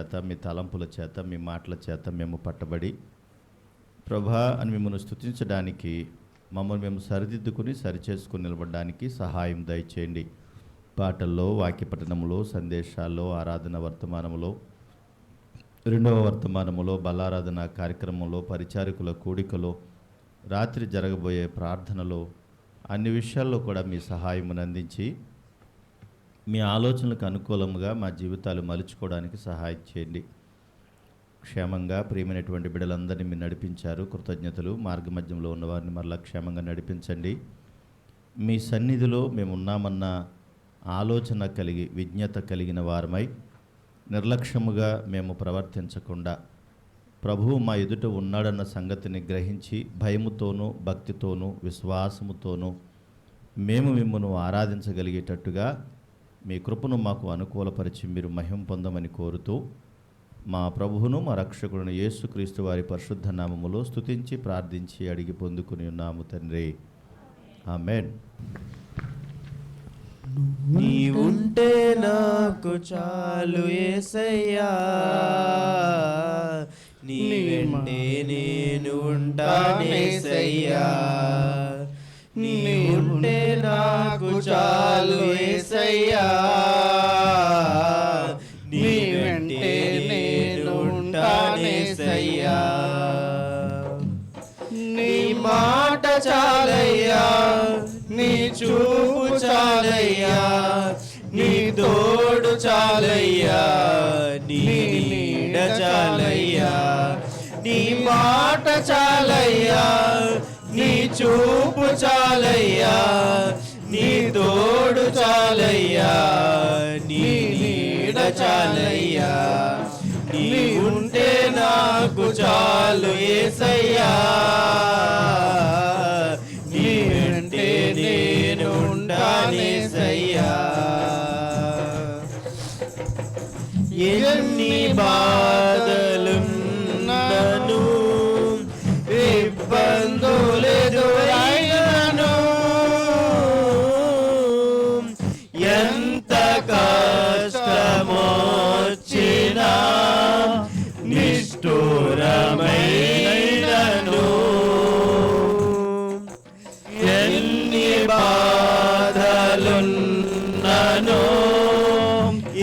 చేత, మీ తలంపుల చేత, మీ మాటల చేత మేము పట్టబడి ప్రభా అని మిమ్మల్ని స్తుతించడానికి, మమ్మల్ని మేము సరిదిద్దుకుని సరిచేసుకుని నిలబడడానికి సహాయం దయచేయండి. పాటల్లో, వాక్య పఠనంలో, సందేశాల్లో, ఆరాధన వర్తమానంలో, రెండవ వర్తమానములో, బలారాధన కార్యక్రమంలో, పరిచారకుల కూడికలో, రాత్రి జరగబోయే ప్రార్థనలో, అన్ని విషయాల్లో కూడా మీ సహాయమును అందించి మీ ఆలోచనలకు అనుకూలంగా మా జీవితాలు మలుచుకోవడానికి సహాయం చేయండి. క్షేమంగా ప్రియమైనటువంటి బిడ్డలందరినీ మీరు నడిపించారు, కృతజ్ఞతలు. మార్గమధ్యంలో ఉన్నవారిని మరలా క్షేమంగా నడిపించండి. మీ సన్నిధిలో మేము ఉన్నామన్న ఆలోచన కలిగి, విజ్ఞత కలిగిన వారమై నిర్లక్ష్యముగా మేము ప్రవర్తించకుండా, ప్రభువు మా ఎదుట ఉన్నాడన్న సంగతిని గ్రహించి భయముతోనూ, భక్తితోనూ, విశ్వాసముతోనూ మేము మిమ్మల్ని ఆరాధించగలిగేటట్టుగా మీ కృపను మాకు అనుకూలపరిచి మీరు మహిమ పొందమని కోరుతూ, మా ప్రభువును మా రక్షకుడును యేసుక్రీస్తు వారి పరిశుద్ధ నామములో స్తుతించి ప్రార్థించి అడిగి పొందుకుని ఉన్నాము తండ్రి. ఆమేన్. నీవుంటే నాకు చాలు యేసయ్యా, నీ వెంటే నేను ఉంటానేసయ్యా. నీవుంటే నాకు చాలు యేసయ్యా, నీ వెంటే నేను ఉంటానేసయ్యా. నీ మాట చాలయ్యా, నీ చూపు చాలయ్యా, నీ తోడు చాలయ్యా, నీ నీడ చాలయ్యా. నీ మాట చాలయ్యా, నీ చూపు చాలయ్యా, నీ తోడు చాలయ్యా, నీ నీడ చాలయ్యా. నీ ఉంటే నాకు చాలు యేసయ్యా, నీ వెంటే నేను ఉంటానేసయ్యా. ఎన్ని బాధలున్నను, ఇబ్బందులెదురైనను, ఎంత కష్టమొచ్చినా నిష్ఠూరమైనను, ఎన్ని బాధలున్నను,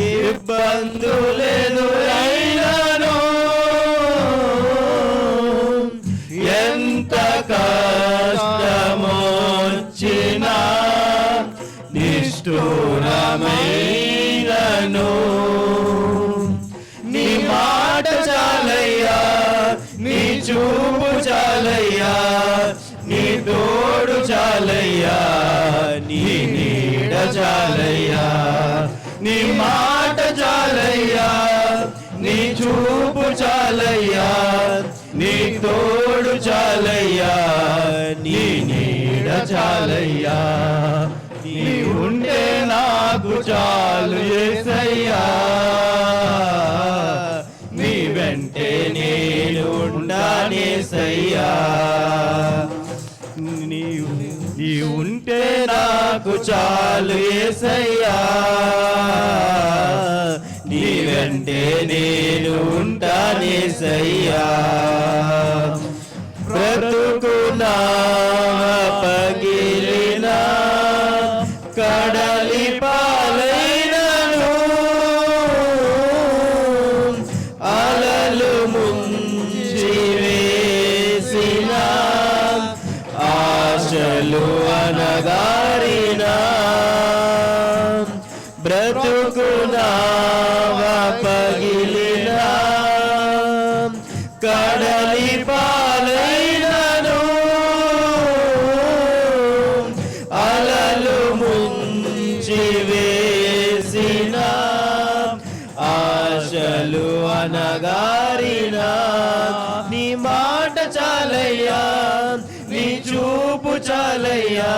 ఇబ్బందులెదురైనను, ఎంత కష్టమొచ్చినా నిష్ఠూరమైనను, నీ మాట చాలయ్యా, నీ చూపు చాలయ్యా, నీ తోడు చాలయ్యా, నీ నీడ చాలయ్యా. నీ మాట చాలయ్యా, నీ చూపు చాలయ్యా, నీ తోడు చాలయ్యా, నీ నీడ చాలయ్యా. నీ ఉంటే నాకు చాలు యేసయ్యా, నీ వెంటే నేను ఉంటానేసయ్యా. నీ ఉంటే నాకు చాలు యేసయ్యా, నీ వెంటే నేను ఉంటానేసయ్యా. బ్రతుకునా పగిలినా, కడలి పాలైనను, అలలు ముంచి వేసిన, ఆశలు అనగారిన, బ్రతుకునా పగిలిన, కడలి పాలైనను, అలలు ముంచి వేసిన, ఆశలు అనగారిన. నీ మాట చాలయ్యా, నీ చూపు చాలయ్యా,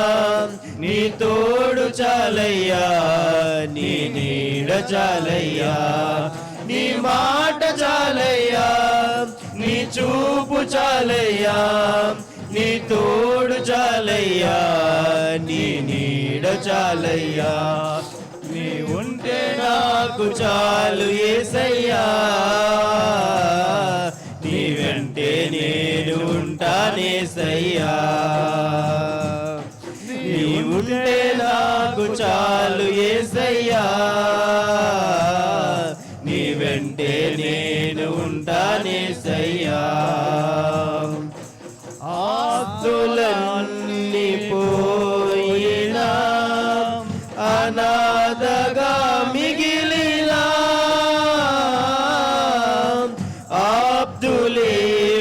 నీ తోడు చాలయ్యా, నీ నీడ చాలయ్యా. నీ మాట చాలయ్యా, నీ చూపు చాలయ్యా, నీ తోడు చాలయ్యా, నీ నీడ చాలయ్యా. నీ ఉంటే నాకు చాలు యేసయ్యా, నీ వెంటే నేను ఉంటానేసయ్యా. నీ ఉంటే నాకు చాలు యేసయ్యా, నీ వెంటే నేను ఉంటానేసయ్యా. ఆస్తులన్నీ పోయినా అనాథగా మిగిలినా, ఆప్తులే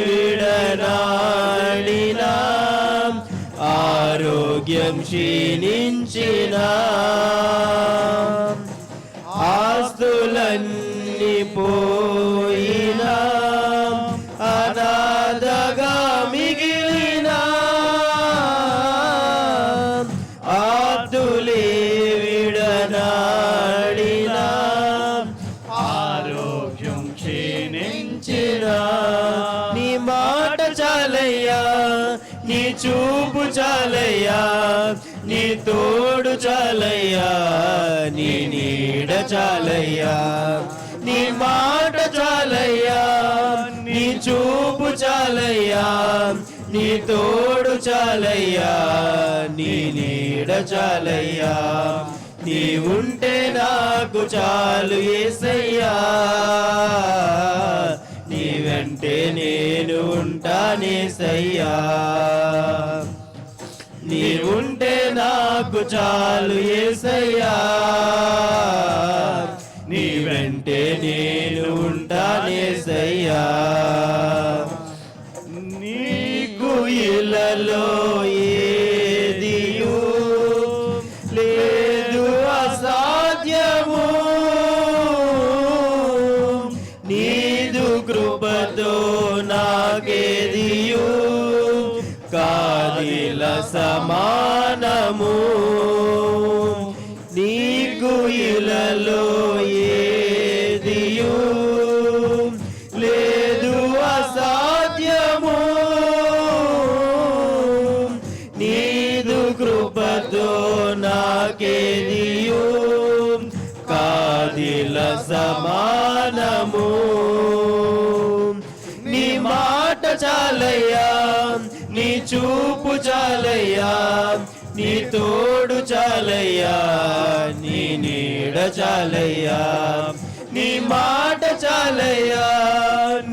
విడనాడినా, ఆరోగ్యం క్షీణించినా, ఆస్తులన్నీ పోయినా అనాథగా మిగిలినా, ఆప్తులే విడనాడినా, ఆరోగ్యం క్షీణించినా, నీ మాట చాలయ్యా, నీ చూపు చాలయ్యా, నీ తోడు చాలయ్యా, నీ నీడ చాలయ్యా. నీ మాట చాలయ్యా, నీ చూపు చాలయ్యా, నీ తోడు చాలయ్యా, నీ నీడ చాలయ్యా. నీ ఉంటే నాకు చాలు యేసయ్యా, నీ వెంటే నేను ఉంటానేసయ్యా. నీ ఉంటే నాకు చాలు యేసయ్యా, నీ వెంటే నేను ఉంటానేసయ్యా. నీకు ఇలలో ఏదియు లేదు అసాధ్యము, నీదు కృపతో నాకేదియు కాదిల సమానము. నీకు ఇలలో ఏదియు లేదు అసాధ్యము, నీదు కృపతో నాకేదియు కాదిల సమానము. నీ మాట చాలయ్యా, నీ చూపు చాలయ్యా, నీ తోడు చాలయ్యా, నీ నీడ చాలయ్యా. నీ మాట చాలయ్యా,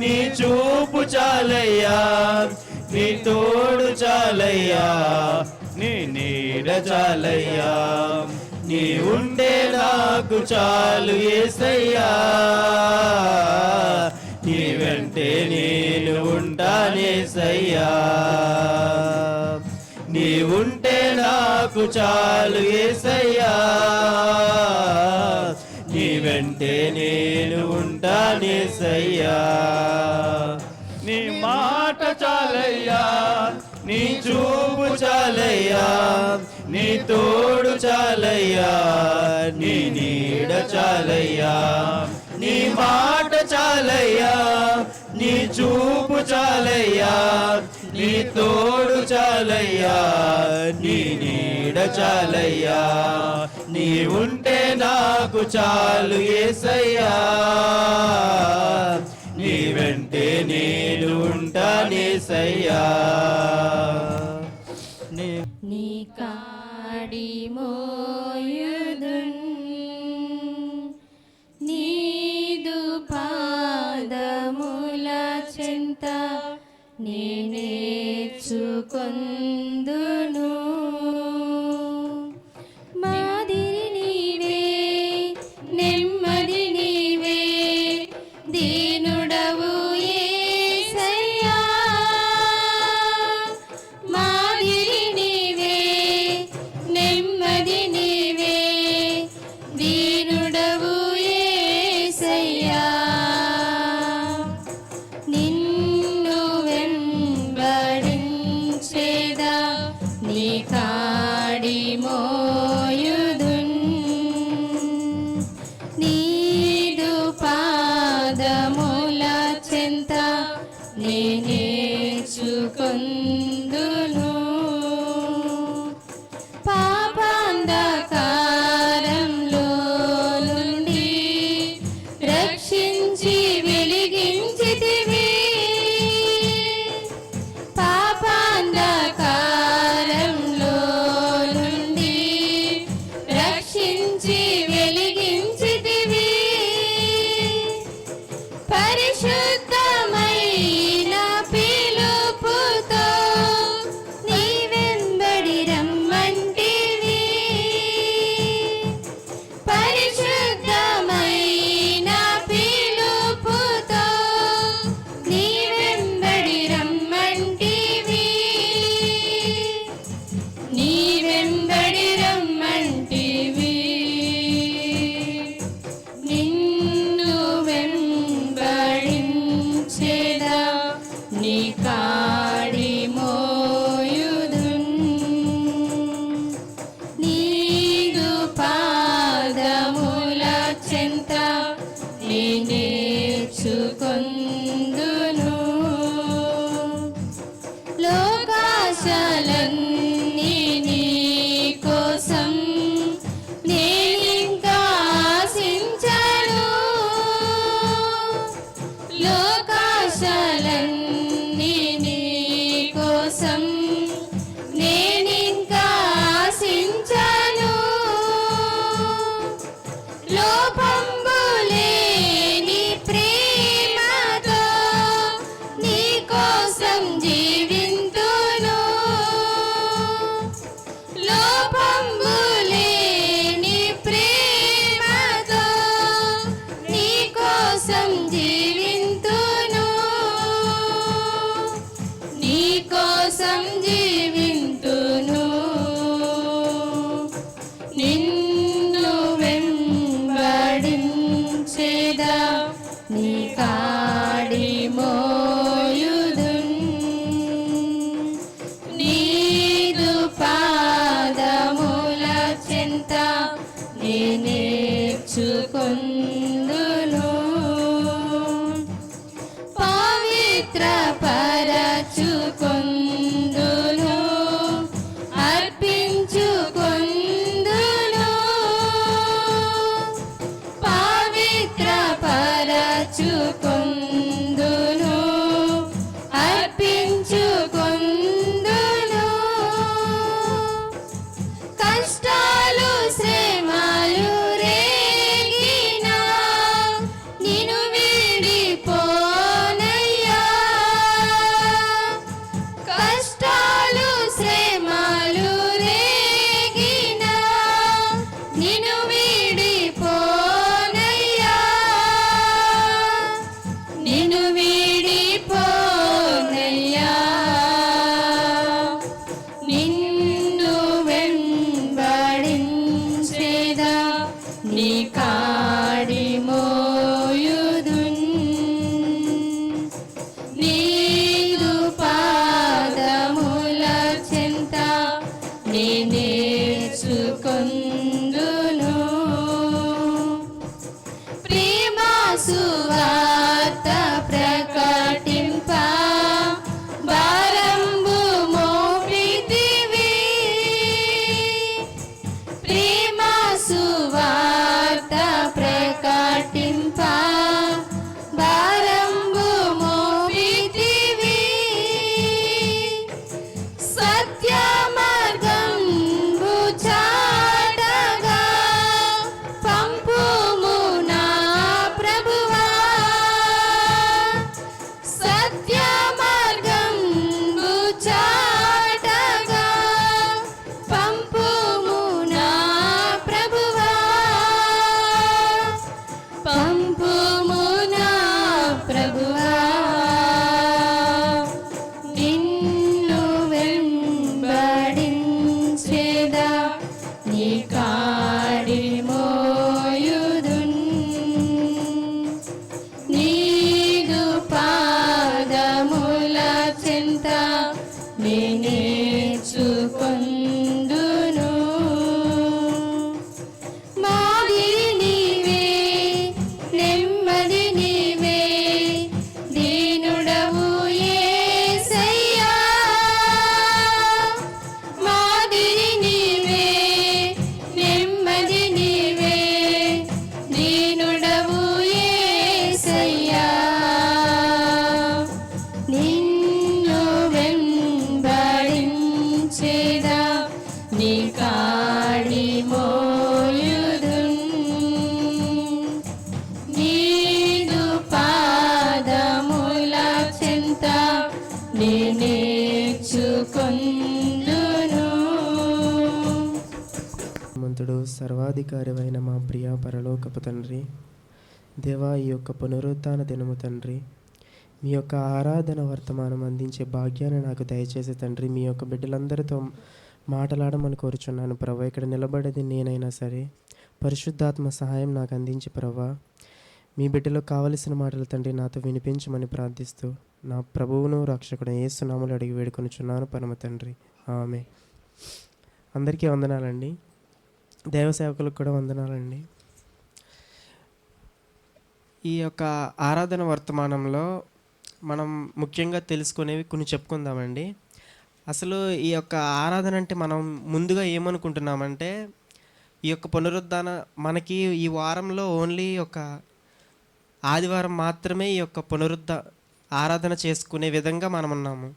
నీ చూపు చాలయ్యా, నీ తోడు చాలయ్యా, నీ నీడ చాలయ్యా. నీ ఉంటే నాకు చాలు యేసయ్యా, నీ వెంటే నేను ఉంటానేసయ్యా. నీ ఉంటే నాకు చాలు యేసయ్యా, నీ వెంటే నేను ఉంటానేసయ్యా. నీ మాట చాలయ్యా, నీ చూపు చాలయ్యా, నీ తోడు చాలయ్యా, నీ నీడ చాలయ్యా. నీ మాట చాలయ్యా, నీ చూపు చాలయ్యా, నీ తోడు చాలయ్యా, నీ నీడ చాలయ్యా. నీ ఉంటే నాకు చాలు యేసయ్యా, నీ వెంటే నేను ఉంటానేసయ్యా. నీ కాడి మోయుదున్, నీదు పాదముల చెంత నేనేర్చుకొందును. మాదిరి నీవే, నెమ్మది నీవే, దీనుడవు యేసయ్యా. మాదిరి నీవే, నెమ్మది నీవే, దీనుడవు యేసయ్యా. నిన్ను వెంబడించేదా, నీ కాడి మోయుదున్. నీదు పాదముల చెంత నేనేర్చుకొందును. పాపాంధకారంలో నుండి పరిశుద్ధమైన పిలుపుతో నీ వెంబడి రమ్మంటివి. పరిశుద్ధమైన పిలుపుతో నీ వెంబడి రమ్మంటివి. నీ వెంబడి రమ్మంటివి. నిన్ను వెంబడించెదా నీ కాడి మోయుదున్. నీదు పాదముల చెంత నీ నేర్చుకొందును. లోకాశలన్నీ నీ కోసం నేనింకా ఆశించను. లోకాశలన్నీ నీ కోసం నేనింకా ఆశించను. లోపంబులేని ప్రేమతో నీ కోసం జీవింతును. లోపంబులేని ప్రేమతో నీ కోసం జీవింతును. నీ కోసం జీవింతును. నిన్ను వెంబడించెదా నీ కాడి మోయుదున్. నీదు పాదముల చెంత నీ నేర్చుకొందును. పవిత్ర పరచుకొందును. అర్పించుకొందును. పవిత్ర పరచుకొందును. అర్పించుకొందును. కష్టాలు శ్రమలు రేగినా నిన్ను వీడిపోనయ్యా. కష్టాలు శ్రమలు రేగినా నిన్ను వీడిపోనయ్యా. నిన్ను వీడిపోనయ్యా. నిన్ను వెంబడించెదా నీ కాడి మోయుదున్. నీదు పాదముల చెంత నీ నేర్చుకొందును. ప్రేమ సువార్త సర్వాధికారివైన మా ప్రియ పరలోకపు తండ్రి, దేవా, ఈ యొక్క పునరుత్థాన దినము తండ్రి, మీ యొక్క ఆరాధన వర్తమానం అందించే భాగ్యాన్ని నాకు దయచేసి తండ్రి, మీ యొక్క బిడ్డలందరితో మాట్లాడమని కోరుచున్నాను ప్రభా. ఇక్కడ నిలబడేది నేనైనా సరే పరిశుద్ధాత్మ సహాయం నాకు అందించి ప్రభా, మీ బిడ్డలకు కావలసిన మాటలు తండ్రి నాతో వినిపించమని ప్రార్థిస్తూ నా ప్రభువును రక్షకుడు యేసు నామములో అడిగి వేడుకొనుచున్నాను పరమ తండ్రి, ఆమె. అందరికీ వందనాలండి. దైవ సేవకులకు కూడా వందనాలండి. ఈ యొక్క ఆరాధన వర్తమానంలో మనం ముఖ్యంగా తెలుసుకునేవి కొన్ని చెప్పుకుందామండి. అసలు ఈ యొక్క ఆరాధన అంటే మనం ముందుగా ఏమనుకుంటున్నామంటే, ఈ యొక్క పునరుద్ధాన మనకి ఈ వారంలో ఓన్లీ ఒక ఆదివారం మాత్రమే ఈ యొక్క ఆరాధన చేసుకునే విధంగా మనం ఉన్నాము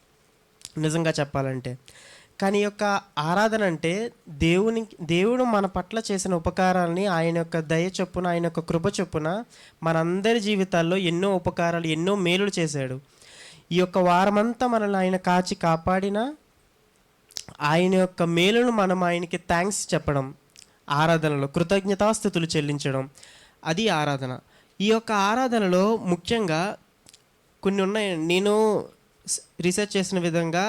నిజంగా చెప్పాలంటే. కానీ ఈ యొక్క ఆరాధన అంటే దేవుడు మన పట్ల చేసిన ఉపకారాలని ఆయన యొక్క దయ చొప్పున, ఆయన యొక్క కృప చొప్పున మనందరి జీవితాల్లో ఎన్నో ఉపకారాలు, ఎన్నో మేలులు చేశాడు. ఈ యొక్క వారమంతా మనల్ని ఆయన కాచి కాపాడిన ఆయన యొక్క మేలును మనం ఆయనకి థ్యాంక్స్ చెప్పడం, ఆరాధనలో కృతజ్ఞతాస్థుతులు చెల్లించడం, అది ఆరాధన. ఈ యొక్క ఆరాధనలో ముఖ్యంగా కొన్ని ఉన్నాయి. నేను రీసెర్చ్ చేసిన విధంగా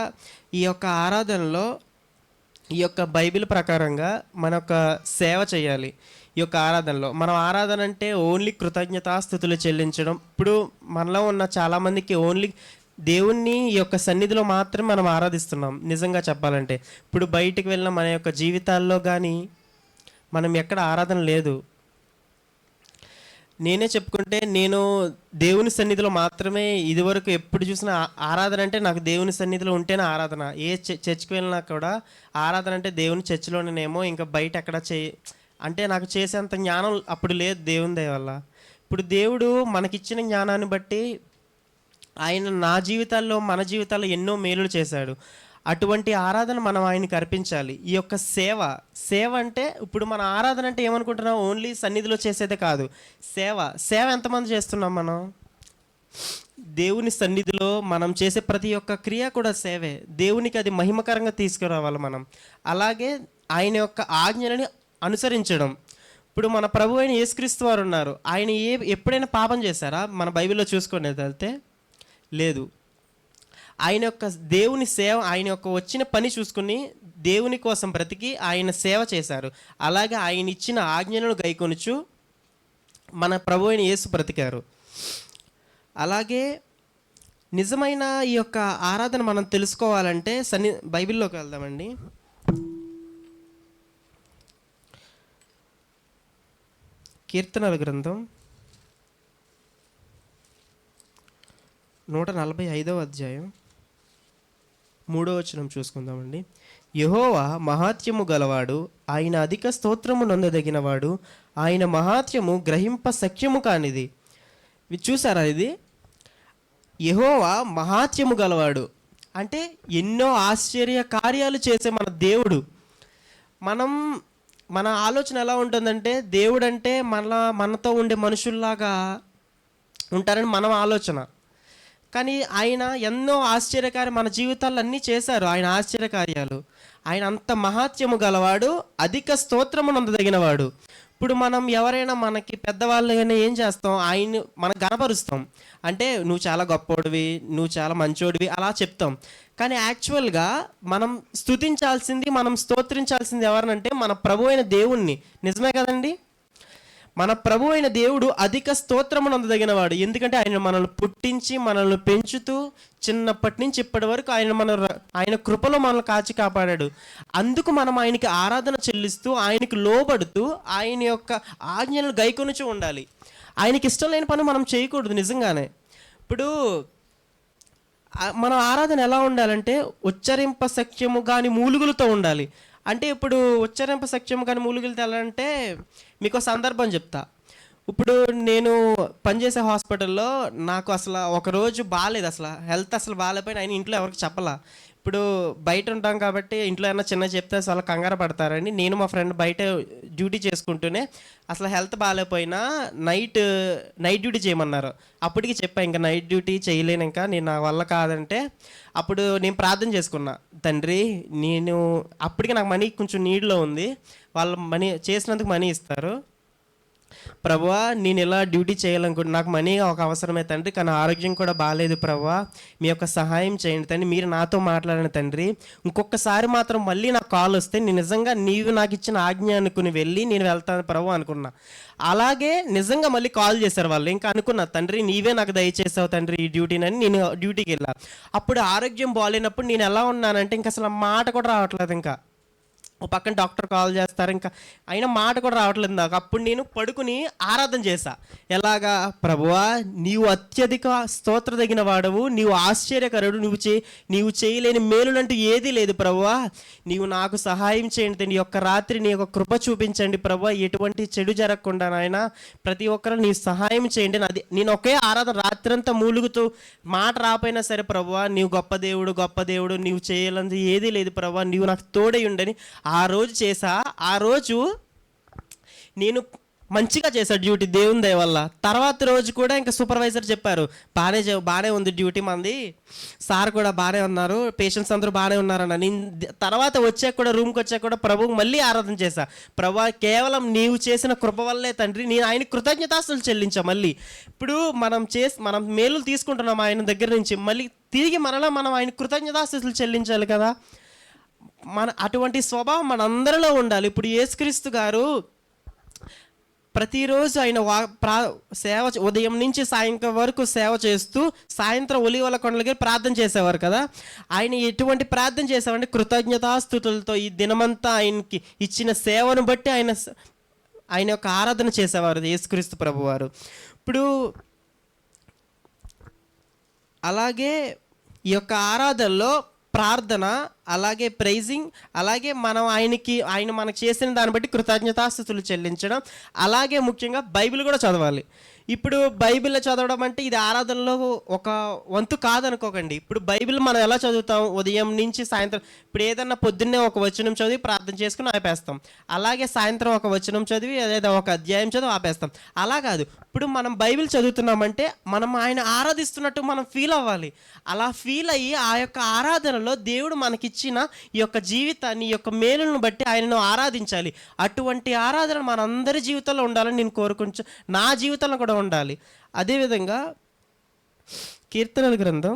ఈ యొక్క ఆరాధనలో ఈ యొక్క బైబిల్ ప్రకారంగా మన యొక్క సేవ చేయాలి. ఈ యొక్క ఆరాధనలో మనం ఆరాధన అంటే ఓన్లీ కృతజ్ఞతాస్థుతులు చెల్లించడం. ఇప్పుడు మనలో ఉన్న చాలామందికి ఓన్లీ దేవుణ్ణి ఈ యొక్క సన్నిధిలో మాత్రమే మనం ఆరాధిస్తున్నాం నిజంగా చెప్పాలంటే. ఇప్పుడు బయటికి వెళ్ళిన మన యొక్క జీవితాల్లో కానీ మనం ఎక్కడ ఆరాధన లేదు. నేనే చెప్పుకుంటే నేను దేవుని సన్నిధిలో మాత్రమే ఇదివరకు ఎప్పుడు చూసినా ఆరాధన అంటే నాకు దేవుని సన్నిధిలో ఉంటేనే ఆరాధన. ఏ చర్చ్కి వెళ్ళినా కూడా ఆరాధన అంటే దేవుని చర్చిలోనేమో, ఇంకా బయట ఎక్కడ అంటే నాకు చేసేంత జ్ఞానం అప్పుడు లేదు దేవుని దయ వల్ల. ఇప్పుడు దేవుడు మనకిచ్చిన జ్ఞానాన్ని బట్టి ఆయన నా జీవితాల్లో మన జీవితాల్లో ఎన్నో మేలులు చేశాడు. అటువంటి ఆరాధన మనం ఆయనకి అర్పించాలి. ఈ యొక్క సేవ అంటే ఇప్పుడు మన ఆరాధన అంటే ఏమనుకుంటున్నాం, ఓన్లీ సన్నిధిలో చేసేదే కాదు. సేవ ఎంతమంది చేస్తున్నాం మనం? దేవుని సన్నిధిలో మనం చేసే ప్రతి ఒక్క క్రియ కూడా సేవే. దేవునికి అది మహిమకరంగా తీసుకురావాలి మనం. అలాగే ఆయన యొక్క ఆజ్ఞలని అనుసరించడం. ఇప్పుడు మన ప్రభు అయిన యేసుక్రీస్తు వారు ఉన్నారు. ఆయన ఎప్పుడైనా పాపం చేశారా? మన బైబిల్లో చూసుకునేది వెళ్తే లేదు. ఆయన యొక్క దేవుని సేవ, ఆయన యొక్క వచ్చిన పని చూసుకుని దేవుని కోసం బ్రతికి ఆయన సేవ చేశారు. అలాగే ఆయన ఇచ్చిన ఆజ్ఞలను గైకొనుచు మన ప్రభు అయిన యేసు బ్రతికారు. అలాగే నిజమైన ఈ యొక్క ఆరాధన మనం తెలుసుకోవాలంటే బైబిల్లోకి వెళ్దామండి. కీర్తనల గ్రంథం 145వ అధ్యాయం 3వ వచనం చూసుకుందామండి. యెహోవా మహాత్యము గలవాడు, ఆయన అధిక స్తోత్రము నొందదగినవాడు, ఆయన మహాత్యము గ్రహింప సఖ్యము కానిది. చూసారా ఇది? యెహోవా మహాత్యము గలవాడు అంటే ఎన్నో ఆశ్చర్య కార్యాలు చేసే మన దేవుడు. మన ఆలోచన ఎలా ఉంటుందంటే, దేవుడు అంటే మనతో ఉండే మనుషుల్లాగా ఉంటారని మనం ఆలోచన. కానీ ఆయన ఎన్నో ఆశ్చర్యకార్యాలు మన జీవితాల్లో అన్నీ చేశారు. ఆయన ఆశ్చర్యకార్యాలు, ఆయన అంత మహాత్యము గలవాడు, అధిక స్తోత్రము నొందదగినవాడు. ఇప్పుడు మనం ఎవరైనా మనకి పెద్దవాళ్ళు ఏం చేస్తాం, ఆయన మనం గణపరుస్తాం. అంటే నువ్వు చాలా గొప్పోడివి, నువ్వు చాలా మంచోడివి అలా చెప్తాం. కానీ యాక్చువల్గా మనం స్తుతించాల్సింది, మనం స్తోత్రించాల్సింది ఎవరినంటే మన ప్రభు అయిన దేవుణ్ణి. నిజమే కదండి? మన ప్రభు అయిన దేవుడు అధిక స్తోత్రము నొందదగినవాడు. ఎందుకంటే ఆయన మనల్ని పుట్టించి మనల్ని పెంచుతూ చిన్నప్పటి నుంచి ఇప్పటి వరకు ఆయన కృపలో మనల్ని కాచి కాపాడాడు. అందుకు మనం ఆయనకి ఆరాధన చెల్లిస్తూ, ఆయనకి లోబడుతూ, ఆయన యొక్క ఆజ్ఞలను గైకొనుచూ ఉండాలి. ఆయనకి ఇష్టం లేని పని మనం చేయకూడదు నిజంగానే. ఇప్పుడు మన ఆరాధన ఎలా ఉండాలంటే ఉచ్చరింప సఖ్యము కానీ మూలుగులతో ఉండాలి. అంటే ఇప్పుడు ఉచ్చరింప సఖ్యము కానీ మూలుగులతో ఎలా అంటే, మీకు సందర్భం చెప్తా. ఇప్పుడు నేను పనిచేసే హాస్పిటల్లో నాకు అసలు ఒకరోజు బాగాలేదు, అసలు హెల్త్ అసలు బాగాలేకపోయినా ఆయన ఇంట్లో ఎవరికి చెప్పలా. ఇప్పుడు బయట ఉంటాం కాబట్టి ఇంట్లో ఏమన్నా చిన్న చెప్తే అసలు కంగారు పడతారని నేను మా ఫ్రెండ్ బయట డ్యూటీ చేసుకుంటూనే అసలు హెల్త్ బాగాలేకపోయినా నైట్ డ్యూటీ చేయమన్నారు. అప్పటికి చెప్పా ఇంకా నైట్ డ్యూటీ చేయలేను, ఇంకా నేను నా వల్ల కాదంటే అప్పుడు నేను ప్రార్థన చేసుకున్నా, తండ్రి నేను అప్పటికి నాకు మనీ కొంచెం నీడ్లో ఉంది, వాళ్ళు మనీ చేసినందుకు మనీ ఇస్తారు. ప్రభువా, నేను ఇలా డ్యూటీ చేయాలనుకుంటున్నా, నాకు మనీ ఒక అవసరమే తండ్రి, కానీ ఆరోగ్యం కూడా బాగాలేదు ప్రభువా, మీ యొక్క సహాయం చేయండి తండ్రి, మీరు నాతో మాట్లాడిన తండ్రి, ఇంకొకసారి మాత్రం మళ్ళీ నాకు కాల్ వస్తే నేను నిజంగా నీవు నాకు ఇచ్చిన ఆజ్ఞ అనుకుని వెళ్ళి నేను వెళ్తాను ప్రభు అనుకున్నా. అలాగే నిజంగా మళ్ళీ కాల్ చేశారు వాళ్ళు. ఇంకా అనుకున్నా, తండ్రి నీవే నాకు దయచేసావు తండ్రి ఈ డ్యూటీనని. నేను డ్యూటీకి వెళ్ళా. అప్పుడు ఆరోగ్యం బాగాలేనప్పుడు నేను ఎలా ఉన్నానంటే ఇంకా అసలు మాట కూడా రావట్లేదు. ఇంకా ఓ పక్కన డాక్టర్ కాల్ చేస్తారు, ఇంకా అయినా మాట కూడా రావట్లేదు నాకు. అప్పుడు నేను పడుకుని ఆరాధన చేశా. ఎలాగా? ప్రభువా, నీవు అత్యధిక స్తోత్రదగిన వాడవు, నీవు ఆశ్చర్యకరుడు, నీవు చేయలేని మేలునంటూ ఏదీ లేదు ప్రభువా, నీవు నాకు సహాయం చేయండి. నీ యొక్క రాత్రి నీ యొక్క కృప చూపించండి ప్రభువా, ఎటువంటి చెడు జరగకుండా నాయన ప్రతి ఒక్కరు నీ సహాయం చేయండి. నేను ఒకే ఆరాధన రాత్రంతా మూలుగుతూ మాట రాపోయినా సరే ప్రభువా, నీవు గొప్ప దేవుడు, నీవు చేయాలని ఏదీ లేదు ప్రభువా, నీవు నాకు తోడై ఉండని ఆ రోజు చేసా. ఆ రోజు నేను మంచిగా చేశాడు డ్యూటీ దేవుని దయ వల్ల. తర్వాత రోజు కూడా ఇంకా సూపర్వైజర్ చెప్పారు, బాగానే ఉంది డ్యూటీ మంది, సార్ కూడా బాగానే ఉన్నారు, పేషెంట్స్ అందరూ బాగానే ఉన్నారన్న. నేను తర్వాత వచ్చాక కూడా రూమ్కి వచ్చాక కూడా ప్రభువుకి మళ్ళీ ఆరాధన చేశా. ప్రభు, కేవలం నీవు చేసిన కృప వల్లే తండ్రి, నేను ఆయన కృతజ్ఞతాస్తులు చెల్లించా. మళ్ళీ ఇప్పుడు మనం మేలులు తీసుకుంటున్నాం ఆయన దగ్గర నుంచి, మళ్ళీ తిరిగి మనం ఆయన కృతజ్ఞతాస్తులు చెల్లించాలి కదా. అటువంటి స్వభావం మనందరిలో ఉండాలి. ఇప్పుడు యేసుక్రీస్తు గారు ప్రతిరోజు ఆయన సేవ ఉదయం నుంచి సాయంత్రం వరకు సేవ చేస్తూ సాయంత్రం ఒలీవల కొండలకి ప్రార్థన చేసేవారు కదా. ఆయన ఎటువంటి ప్రార్థన చేసేవారంటే కృతజ్ఞతాస్తుతులతో ఈ దినమంతా ఆయనకి ఇచ్చిన సేవను బట్టి ఆయన యొక్క ఆరాధన చేసేవారు యేసుక్రీస్తు ప్రభువారు. ఇప్పుడు అలాగే ఈ యొక్క ఆరాధనలో ప్రార్థన, అలాగే ప్రైజింగ్, అలాగే ఆయన మనకు చేసిన దాన్ని బట్టి కృతజ్ఞతాస్తుతులు చెల్లించడం, అలాగే ముఖ్యంగా బైబిల్ కూడా చదవాలి. ఇప్పుడు బైబిల్ చదవడం అంటే ఇది ఆరాధనలో ఒక వంతు కాదనుకోకండి. ఇప్పుడు బైబిల్ మనం ఎలా చదువుతాం? ఉదయం నుంచి సాయంత్రం. ఇప్పుడు ఏదన్నా పొద్దున్నే ఒక వచనం చదివి ప్రార్థన చేసుకుని ఆపేస్తాం, అలాగే సాయంత్రం ఒక వచనం చదివి లేదా ఒక అధ్యాయం చదివి ఆపేస్తాం. అలా కాదు, ఇప్పుడు మనం బైబిల్ చదువుతున్నామంటే మనం ఆయన ఆరాధిస్తున్నట్టు మనం ఫీల్ అవ్వాలి. అలా ఫీల్ అయ్యి ఆ యొక్క ఆరాధనలో దేవుడు మనకిచ్చిన ఈ యొక్క జీవితాన్ని, ఈ యొక్క మేలును బట్టి ఆయనను ఆరాధించాలి. అటువంటి ఆరాధన మనందరి జీవితంలో ఉండాలని నేను కోరుకుంటూ, నా జీవితంలో కూడా ఉండాలి. అదేవిధంగా కీర్తనల గ్రంథం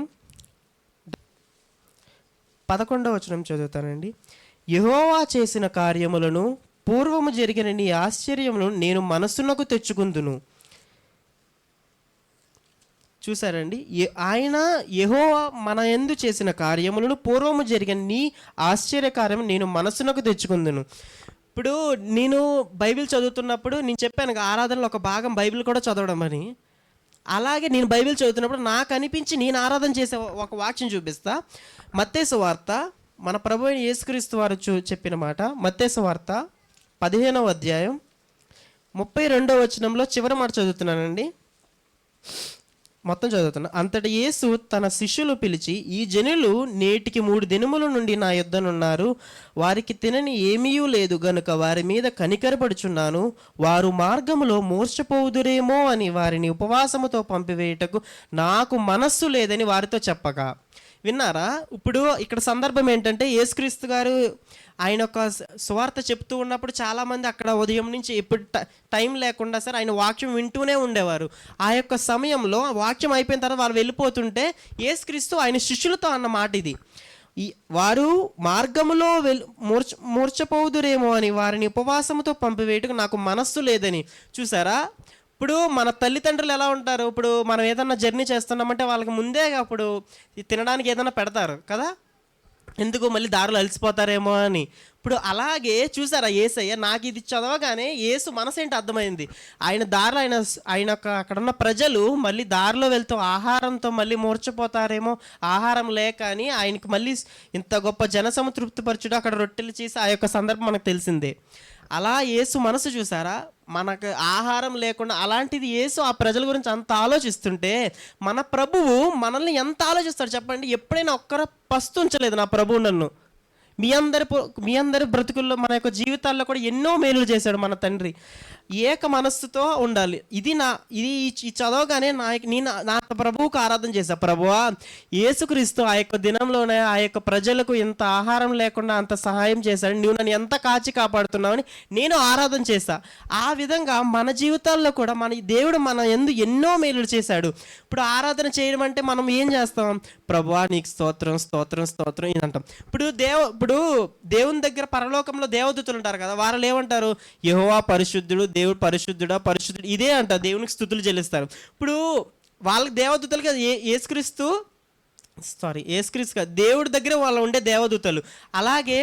11వ వచనం చదువుతానండి. యెహోవా చేసిన కార్యములను, పూర్వము జరిగిన నీ ఆశ్చర్యములను నేను మనస్సునకు తెచ్చుకుందును. చూసారండి, ఆయన యెహోవా మన యందు చేసిన కార్యములను, పూర్వము జరిగిన నీ ఆశ్చర్య కార్యము నేను మనస్సునకు తెచ్చుకుందును. ఇప్పుడు నేను బైబిల్ చదువుతున్నప్పుడు నేను చెప్పాను ఆరాధనలో ఒక భాగం బైబిల్ కూడా చదవడం అని. అలాగే నేను బైబిల్ చదువుతున్నప్పుడు నాకు అనిపించి నేను ఆరాధన చేసే ఒక వాక్యం చూపిస్తా. మత్తయి సువార్త, మన ప్రభు అయిన యేసుక్రీస్తు వారు చెప్పిన మాట. మత్తయి సువార్త 15వ అధ్యాయం 32వ వచనంలో చివరి మాట చదువుతున్నానండి, మొత్తం చదువుతున్నా. అంతటి యేసు తన శిష్యులు పిలిచి, ఈ జనులు నేటికి 3 దినముల నుండి నా యొద్దనున్నారు, వారికి తినని ఏమీ లేదు గనుక వారి మీద కనికరపడుచున్నాను, వారు మార్గములో మూర్ఛపోవుదురేమో అని వారిని ఉపవాసముతో పంపివేయుటకు నాకు మనస్సు లేదని వారితో చెప్పగా. విన్నారా? ఇప్పుడు ఇక్కడ సందర్భం ఏంటంటే యేసుక్రీస్తు గారు ఆయన ఒక సువార్త చెప్తూ ఉన్నప్పుడు చాలామంది అక్కడ ఉదయం నుంచి ఎప్పుడు టైం లేకుండా సరే ఆయన వాక్యం వింటూనే ఉండేవారు. ఆ యొక్క సమయంలో వాక్యం అయిపోయిన తర్వాత వాళ్ళు వెళ్ళిపోతుంటే యేసుక్రీస్తు ఆయన శిష్యులతో అన్న మాట ఇది, వారు మార్గములో మూర్ఛపోవుదురేమో అని వారిని ఉపవాసముతో పంపివేయటకు నాకు మనస్సు లేదని. చూసారా? ఇప్పుడు మన తల్లిదండ్రులు ఎలా ఉంటారు? ఇప్పుడు మనం ఏదన్నా జర్నీ చేస్తున్నామంటే వాళ్ళకి ముందే అప్పుడు తినడానికి ఏదైనా పెడతారు కదా, ఎందుకు మళ్ళీ దారిలో అలసిపోతారేమో అని. ఇప్పుడు అలాగే చూసారా యేసయ్య, నాకు ఇది చదవగానే యేసు మనసేంటి అర్థమైంది. ఆయన దారిలో ఆయన అక్కడున్న ప్రజలు మళ్ళీ దారిలో వెళ్తూ ఆహారంతో మళ్ళీ మూర్ఛపోతారేమో, ఆహారం లేక అని ఆయనకి మళ్ళీ ఇంత గొప్ప జనసమ తృప్తిపరచుడు అక్కడ రొట్టెలు చేసి ఆ యొక్క సందర్భం మనకు తెలిసిందే. అలా యేసు మనసు చూసారా, మనకు ఆహారం లేకుండా అలాంటిది యేసు ఆ ప్రజల గురించి అంత ఆలోచిస్తుంటే మన ప్రభువు మనల్ని ఎంత ఆలోచిస్తాడు చెప్పండి. ఎప్పుడైనా ఒక్కరు పస్తు ఉంచలేదు నా ప్రభువు నన్ను. మీ అందరి బ్రతుకుల్లో మన యొక్క జీవితాల్లో కూడా ఎన్నో మేలులు చేశాడు మన తండ్రి. ఏక మనస్సుతో ఉండాలి. ఇది చదవగానే నా ప్రభువుకు ఆరాధన చేశా. ప్రభువా, యేసుక్రీస్తు ఆ యొక్క దినంలోనే ఆ యొక్క ప్రజలకు ఎంత ఆహారం లేకుండా అంత సహాయం చేశాడు, నువ్వు నన్ను ఎంత కాచి కాపాడుతున్నావని నేను ఆరాధన చేశా. ఆ విధంగా మన జీవితాల్లో కూడా మన దేవుడు మన ఎన్నో మేలులు చేశాడు. ఇప్పుడు ఆరాధన చేయడం అంటే మనం ఏం చేస్తాం? ప్రభువా నీకు స్తోత్రం స్తోత్రం స్తోత్రం ఇది అంటాం. ఇప్పుడు దేవుని దగ్గర పరలోకంలో దేవదూతలు ఉంటారు కదా, వాళ్ళు ఏమంటారు? యెహోవా పరిశుద్ధుడు, దేవుడు పరిశుద్ధుడా పరిశుద్ధుడు, ఇదే అంట దేవునికి స్తుతులు చెల్లిస్తారు. ఇప్పుడు వాళ్ళకి దేవదూతలుగా యేసుక్రీస్తు దేవుడి దగ్గర వాళ్ళు ఉండే దేవదూతలు. అలాగే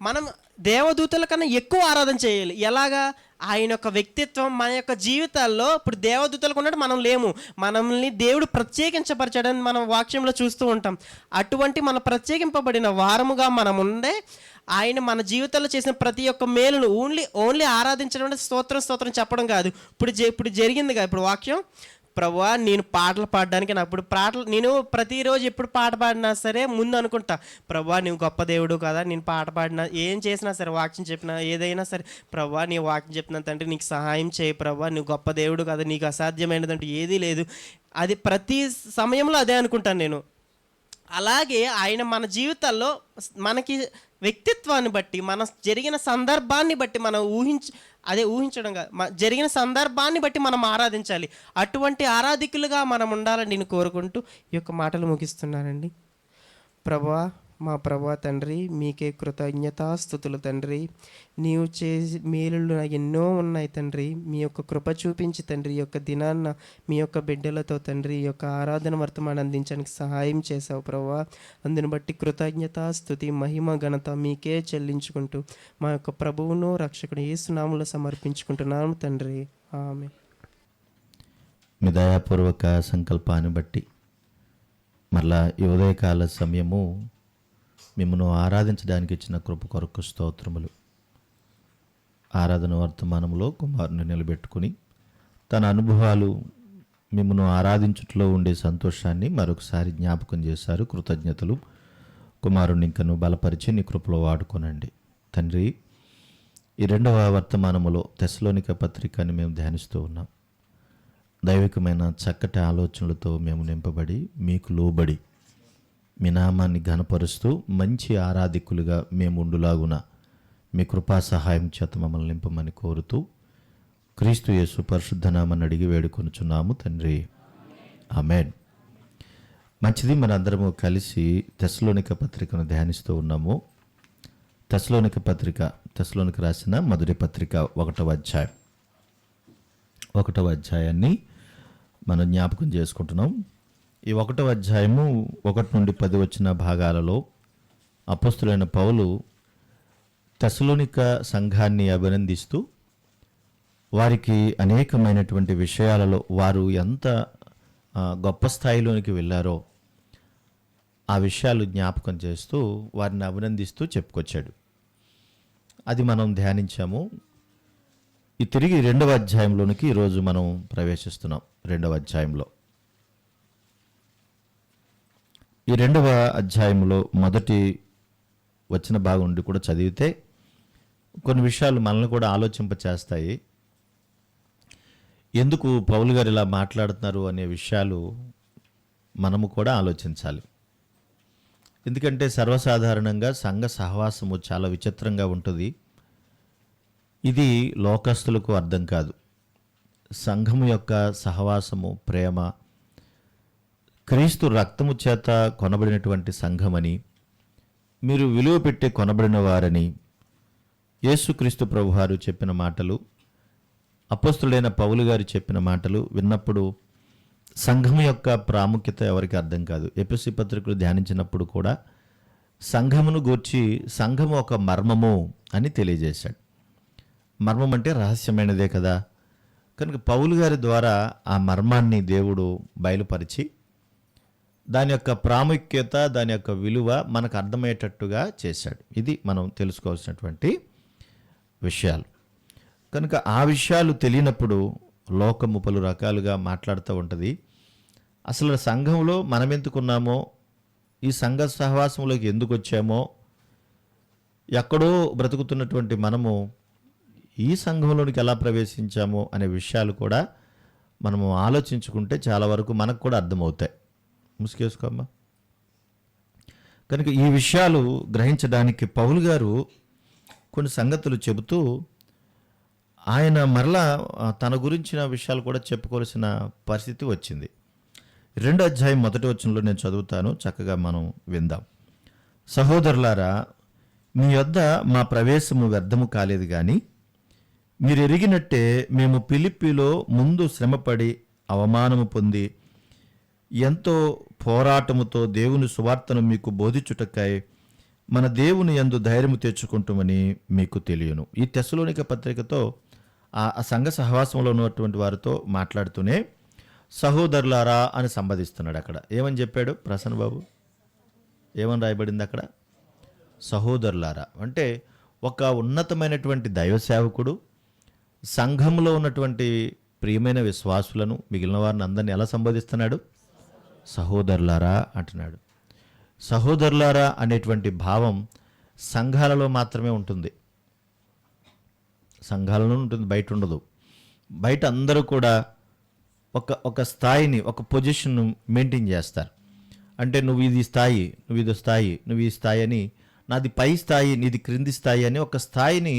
మనం దేవదూతల కన్నా ఎక్కువ ఆరాధన చేయాలి. ఎలాగా? ఆయన యొక్క వ్యక్తిత్వం మన యొక్క జీవితాల్లో ఇప్పుడు దేవదూతలకు ఉన్నట్టు మనం లేము. మనల్ని దేవుడు ప్రత్యేకించపరచడని మనం వాక్యంలో చూస్తూ ఉంటాం. అటువంటి మన ప్రత్యేకింపబడిన వారముగా మనం ఉండే ఆయన మన జీవితంలో చేసిన ప్రతి ఒక్క మేలును ఓన్లీ ఆరాధించడం అంటే స్తోత్రం చెప్పడం కాదు. ఇప్పుడు జరిగింది కదా ఇప్పుడు వాక్యం, ప్రభువా నేను పాటలు పాడడానికి నేను ప్రతిరోజు ఎప్పుడు పాట పాడినా సరే ముందు అనుకుంటా, ప్రభువా నువ్వు గొప్ప దేవుడు కదా, నేను పాట పాడినా ఏం చేసినా సరే వాక్యం చెప్పినా ఏదైనా సరే, ప్రభువా నీ వాక్యం చెప్పిన తండ్రి నీకు సహాయం చేయి, ప్రభువా నువ్వు గొప్ప దేవుడు కదా, నీకు అసాధ్యమైనదంటూ ఏదీ లేదు. అది ప్రతి సమయంలో అదే అనుకుంటాను నేను. అలాగే ఆయన మన జీవితాల్లో మనకి వ్యక్తిత్వాన్ని బట్టి మన జరిగిన సందర్భాన్ని బట్టి మనం ఊహించడం కాదు, జరిగిన సందర్భాన్ని బట్టి మనం ఆరాధించాలి. అటువంటి ఆరాధికులుగా మనం ఉండాలని నేను కోరుకుంటూ ఈ యొక్క మాటలు ముగిస్తున్నానండి. మా ప్రభువా తండ్రి, మీకే కృతజ్ఞతాస్తుతులు తండ్రి. నీవు చేసి మేలులు ఎన్నో ఉన్నాయి తండ్రి. మీ యొక్క కృప చూపించి తండ్రి ఈ యొక్క దినాన్న మీ యొక్క బిడ్డలతో తండ్రి ఈ యొక్క ఆరాధన వర్తమానం అందించడానికి సహాయం చేశావు ప్రభువా. అందుని బట్టి కృతజ్ఞతాస్తుతి మహిమ ఘనత మీకే చెల్లించుకుంటూ మా యొక్క ప్రభువును రక్షకుడు యేసు నామములో సమర్పించుకుంటున్నాము తండ్రి. ఆమేన్. మీ దయాపూర్వక సంకల్పాన్ని బట్టి మరలా ఈ ఉదయకాల సమయము మిమ్మల్ని ఆరాధించడానికి ఇచ్చిన కృప కొరకు స్తోత్రములు. ఆరాధన వర్తమానంలో కుమారుని నిలబెట్టుకుని తన అనుభవాలు మిమ్మల్ని ఆరాధించుటలో ఉండే సంతోషాన్ని మరొకసారి జ్ఞాపకం చేశారు. కృతజ్ఞతలు. కుమారుని ఇంకను బలపరిచి నీ కృపలో వాడుకోనండి తండ్రి. ఈ 2వ వర్తమానములో తెస్సలోనిక పత్రికని మేము ధ్యానిస్తూ ఉన్నాం. దైవికమైన చక్కటి ఆలోచనలతో మేము నింపబడి మీకు లోబడి మీ నామాన్ని ఘనపరుస్తూ మంచి ఆరాధికులుగా మేము ఉండులాగున మీ కృపా సహాయం చేత మమ్మల్ని నింపమని కోరుతూ క్రీస్తు యేసు పరిశుద్ధ నామాన్ని అడిగి వేడుకొనుచున్నాము తండ్రి. ఆమేన్. మంచిది, మనందరము కలిసి తెస్సలోనిక పత్రికను ధ్యానిస్తూ ఉన్నాము. తెస్సలోనిక రాసిన మొదటి పత్రిక 1వ అధ్యాయాన్ని మనం జ్ఞాపకం చేసుకుంటున్నాం. ఈ 1వ అధ్యాయము 1 నుండి 10 వచ్చిన భాగాలలో అపోస్తులైన పౌలు తెస్సలోనిక సంఘాన్ని అభినందిస్తూ వారికి అనేకమైనటువంటి విషయాలలో వారు ఎంత గొప్ప స్థాయిలోనికి వెళ్ళారో ఆ విషయాలు జ్ఞాపకం చేస్తూ వారిని అభినందిస్తూ చెప్పుకొచ్చాడు. అది మనం ధ్యానించాము. ఈ తిరిగి 2వ అధ్యాయంలోనికి ఈరోజు మనం ప్రవేశిస్తున్నాం. 2వ అధ్యాయంలో ఈ 2వ అధ్యాయంలో మొదటి వచ్చిన భాగం నుండి కూడా చదివితే కొన్ని విషయాలు మనల్ని కూడా ఆలోచింపచేస్తాయి. ఎందుకు పౌలు గారు ఇలా మాట్లాడుతున్నారు అనే విషయాలు మనము కూడా ఆలోచించాలి. ఎందుకంటే సర్వసాధారణంగా సంఘ సహవాసము చాలా విచిత్రంగా ఉంటుంది. ఇది లోకస్తులకు అర్థం కాదు. సంఘము యొక్క సహవాసము, ప్రేమ, క్రీస్తు రక్తము చేత కొనబడినటువంటి సంఘమని, మీరు విలువ పెట్టి కొనబడిన వారని యేసుక్రీస్తు ప్రభువారు చెప్పిన మాటలు, అపోస్తులైన పౌలు గారు చెప్పిన మాటలు విన్నప్పుడు సంఘం యొక్క ప్రాముఖ్యత ఎవరికి అర్థం కాదు. ఎఫెసీ పత్రికలు ధ్యానించినప్పుడు కూడా సంఘమును గూర్చి సంఘము ఒక మర్మము అని తెలియజేశాడు. మర్మం అంటే రహస్యమైనదే కదా. కనుక పౌలు గారి ద్వారా ఆ మర్మాన్ని దేవుడు బయలుపరిచి దాని యొక్క ప్రాముఖ్యత, దాని యొక్క విలువ మనకు అర్థమయ్యేటట్టుగా చేశాడు. ఇది మనం తెలుసుకోవాల్సినటువంటి విషయాలు. కనుక ఆ విషయాలు తెలియనప్పుడు లోకము పలు రకాలుగా మాట్లాడుతూ ఉంటుంది. అసలు సంఘంలో మనం ఎందుకున్నామో, ఈ సంఘ సహవాసంలోకి ఎందుకు వచ్చామో, ఎక్కడో బ్రతుకుతున్నటువంటి మనము ఈ సంఘంలోనికి ఎలా ప్రవేశించాము అనే విషయాలు కూడా మనము ఆలోచించుకుంటే చాలా వరకు మనకు కూడా అర్థమవుతాయి. ముసుకేసుకోమ్మా. కనుక ఈ విషయాలు గ్రహించడానికి పౌలు గారు కొన్ని సంగతులు చెబుతూ ఆయన మరలా తన గురించిన విషయాలు కూడా చెప్పుకోవాల్సిన పరిస్థితి వచ్చింది. 2వ అధ్యాయం 1వ వచనంలో నేను చదువుతాను, చక్కగా మనం విందాం. సహోదరులారా, మీ యొద్ద మా ప్రవేశము వ్యర్థము కాలేదు కానీ మీరు ఎరిగినట్టే మేము ఫిలిప్పీలో ముందు శ్రమపడి అవమానము పొంది ఎంతో పోరాటముతో దేవుని సువార్తను మీకు బోధించుటకై మన దేవుని యందు ధైర్యము తెచ్చుకుంటామని మీకు తెలియను. ఈ తెస్సలోనిక పత్రికతో ఆ సంఘ సహవాసంలో ఉన్నటువంటి వారితో మాట్లాడుతూనే సహోదరులారా అని సంబోధిస్తున్నాడు. అక్కడ ఏమని చెప్పాడు ప్రసన్న బాబు? ఏమని రాయబడింది అక్కడ? సహోదరులారా అంటే ఒక ఉన్నతమైనటువంటి దైవ సేవకుడు సంఘంలో ఉన్నటువంటి ప్రియమైన విశ్వాసులను, మిగిలిన వారిని అందరినీ ఎలా సంబోధిస్తున్నాడు? సహోదరులారా అంటున్నాడు. సహోదరులారా అనేటువంటి భావం సంఘాలలో మాత్రమే ఉంటుంది. సంఘాలలో ఉంటుంది, బయట ఉండదు. బయట అందరూ కూడా ఒక స్థాయిని, ఒక పొజిషన్ మెయింటైన్ చేస్తారు. అంటే నువ్వు ఇది స్థాయి, నువ్వు ఇది స్థాయి, నువ్వు ఈ స్థాయి అని, నాది పై స్థాయి, నీది క్రింది స్థాయి అని ఒక స్థాయిని,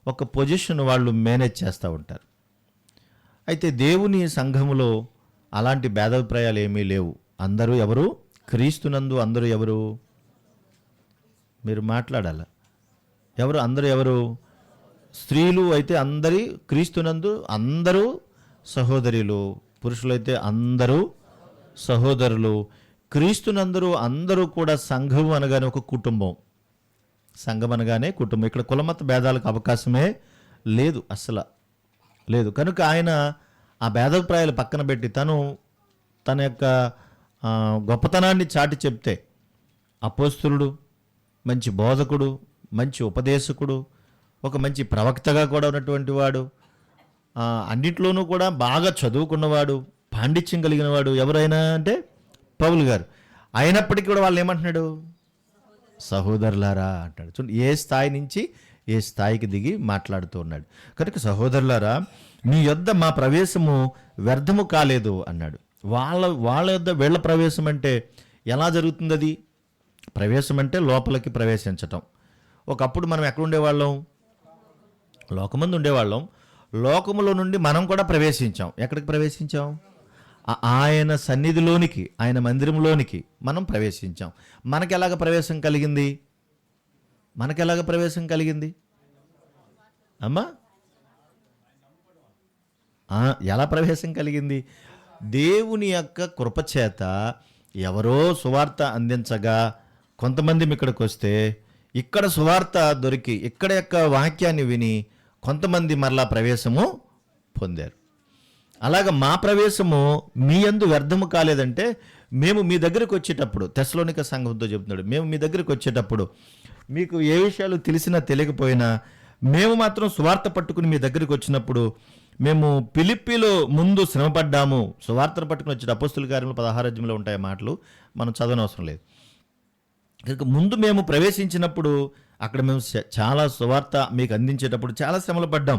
ఒక పొజిషన్ వాళ్ళు మేనేజ్ చేస్తూ ఉంటారు. అయితే దేవుని సంఘములో అలాంటి భేదాభిప్రాయాలు ఏమీ లేవు. అందరూ ఎవరు? క్రీస్తునందు అందరూ ఎవరు? మీరు మాట్లాడాల. ఎవరు? అందరూ ఎవరు? స్త్రీలు అయితే అందరి క్రీస్తునందు అందరూ సహోదరులు, పురుషులైతే అందరూ సహోదరులు. క్రీస్తునందరూ అందరూ కూడా సంఘం అనగానే ఒక కుటుంబం. సంఘం అనగానే కుటుంబం. ఇక్కడ కులమత భేదాలకు అవకాశమే లేదు, అస్సలు లేదు. కనుక ఆయన ఆ భేదాభిప్రాయాలు పక్కన పెట్టి తన యొక్క గొప్పతనాన్ని చాటి చెప్తే అపోస్తలుడు, మంచి బోధకుడు, మంచి ఉపదేశకుడు, ఒక మంచి ప్రవక్తగా కూడా ఉన్నటువంటి వాడు, అన్నిట్లోనూ కూడా బాగా చదువుకున్నవాడు, పాండిత్యం కలిగిన వాడు ఎవరైనా అంటే పౌలు గారు. అయినప్పటికీ కూడా వాళ్ళు ఏమంటున్నాడు? సహోదరులారా అంటాడు. చూడండి, ఏ స్థాయి నుంచి ఏ స్థాయికి దిగి మాట్లాడుతూ ఉన్నాడు. కనుక సహోదరులారా, మీ యొద్ద మా ప్రవేశము వ్యర్థము కాలేదు అన్నాడు. వాళ్ళ యొద్ద వీళ్ళ ప్రవేశం అంటే ఎలా జరుగుతుంది? అది ప్రవేశం అంటే లోపలికి ప్రవేశించటం. ఒకప్పుడు మనం ఎక్కడ ఉండేవాళ్ళం? లోకమందు ఉండేవాళ్ళం. లోకములో నుండి మనం కూడా ప్రవేశించాం. ఎక్కడికి ప్రవేశించాం? ఆయన సన్నిధిలోనికి, ఆయన మందిరంలోనికి మనం ప్రవేశించాం. మనకెలాగ ప్రవేశం కలిగింది? ప్రవేశం కలిగింది అమ్మా? ఎలా ప్రవేశం కలిగింది? దేవుని యొక్క కృపచేత ఎవరో సువార్త అందించగా కొంతమంది ఇక్కడికి వస్తే, ఇక్కడ సువార్త దొరికి, ఇక్కడ యొక్క వాక్యాన్ని విని కొంతమంది మరలా ప్రవేశము పొందారు. అలాగ మా ప్రవేశము మీ యందు వ్యర్థము కాలేదంటే, మేము మీ దగ్గరికి వచ్చేటప్పుడు, తెస్సలోనిక సంఘంతో చెప్తున్నాడు, మేము మీ దగ్గరికి వచ్చేటప్పుడు మీకు ఏ విషయాలు తెలిసినా తెలియకపోయినా మేము మాత్రం సువార్త పట్టుకుని మీ దగ్గరికి వచ్చినప్పుడు, మేము ఫిలిప్పీలో ముందు శ్రమపడ్డాము. సువార్తను పట్టుకుని వచ్చే అపోస్తుల కార్యములు 16 ఉంటాయి మాటలు, మనం చదవనవసరం లేదు. కనుక ముందు మేము ప్రవేశించినప్పుడు అక్కడ మేము చాలా సువార్త మీకు అందించేటప్పుడు చాలా శ్రమలు పడ్డాం.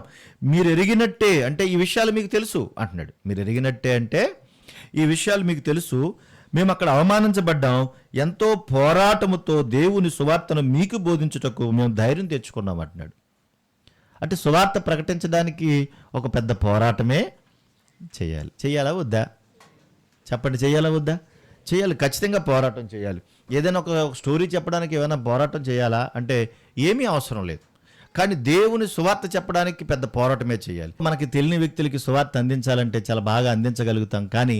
మీరు ఎరిగినట్టే అంటే ఈ విషయాలు మీకు తెలుసు అంటున్నాడు. మీరు ఎరిగినట్టే అంటే ఈ విషయాలు మీకు తెలుసు. మేము అక్కడ అవమానించబడ్డాం. ఎంతో పోరాటముతో దేవుని సువార్తను మీకు బోధించుటకు మేము ధైర్యం తెచ్చుకున్నాం అంటున్నాడు. అంటే సువార్త ప్రకటించడానికి ఒక పెద్ద పోరాటమే చేయాలి. చేయాలా వద్దా? చెప్పండి, చేయాలా వద్దా? చేయాలి, ఖచ్చితంగా పోరాటం చేయాలి. ఏదైనా ఒక స్టోరీ చెప్పడానికి ఏమైనా పోరాటం చేయాలా అంటే ఏమీ అవసరం లేదు. కానీ దేవుని సువార్త చెప్పడానికి పెద్ద పోరాటమే చేయాలి. మనకి తెలియని వ్యక్తులకి సువార్త అందించాలంటే చాలా బాగా అందించగలుగుతాం, కానీ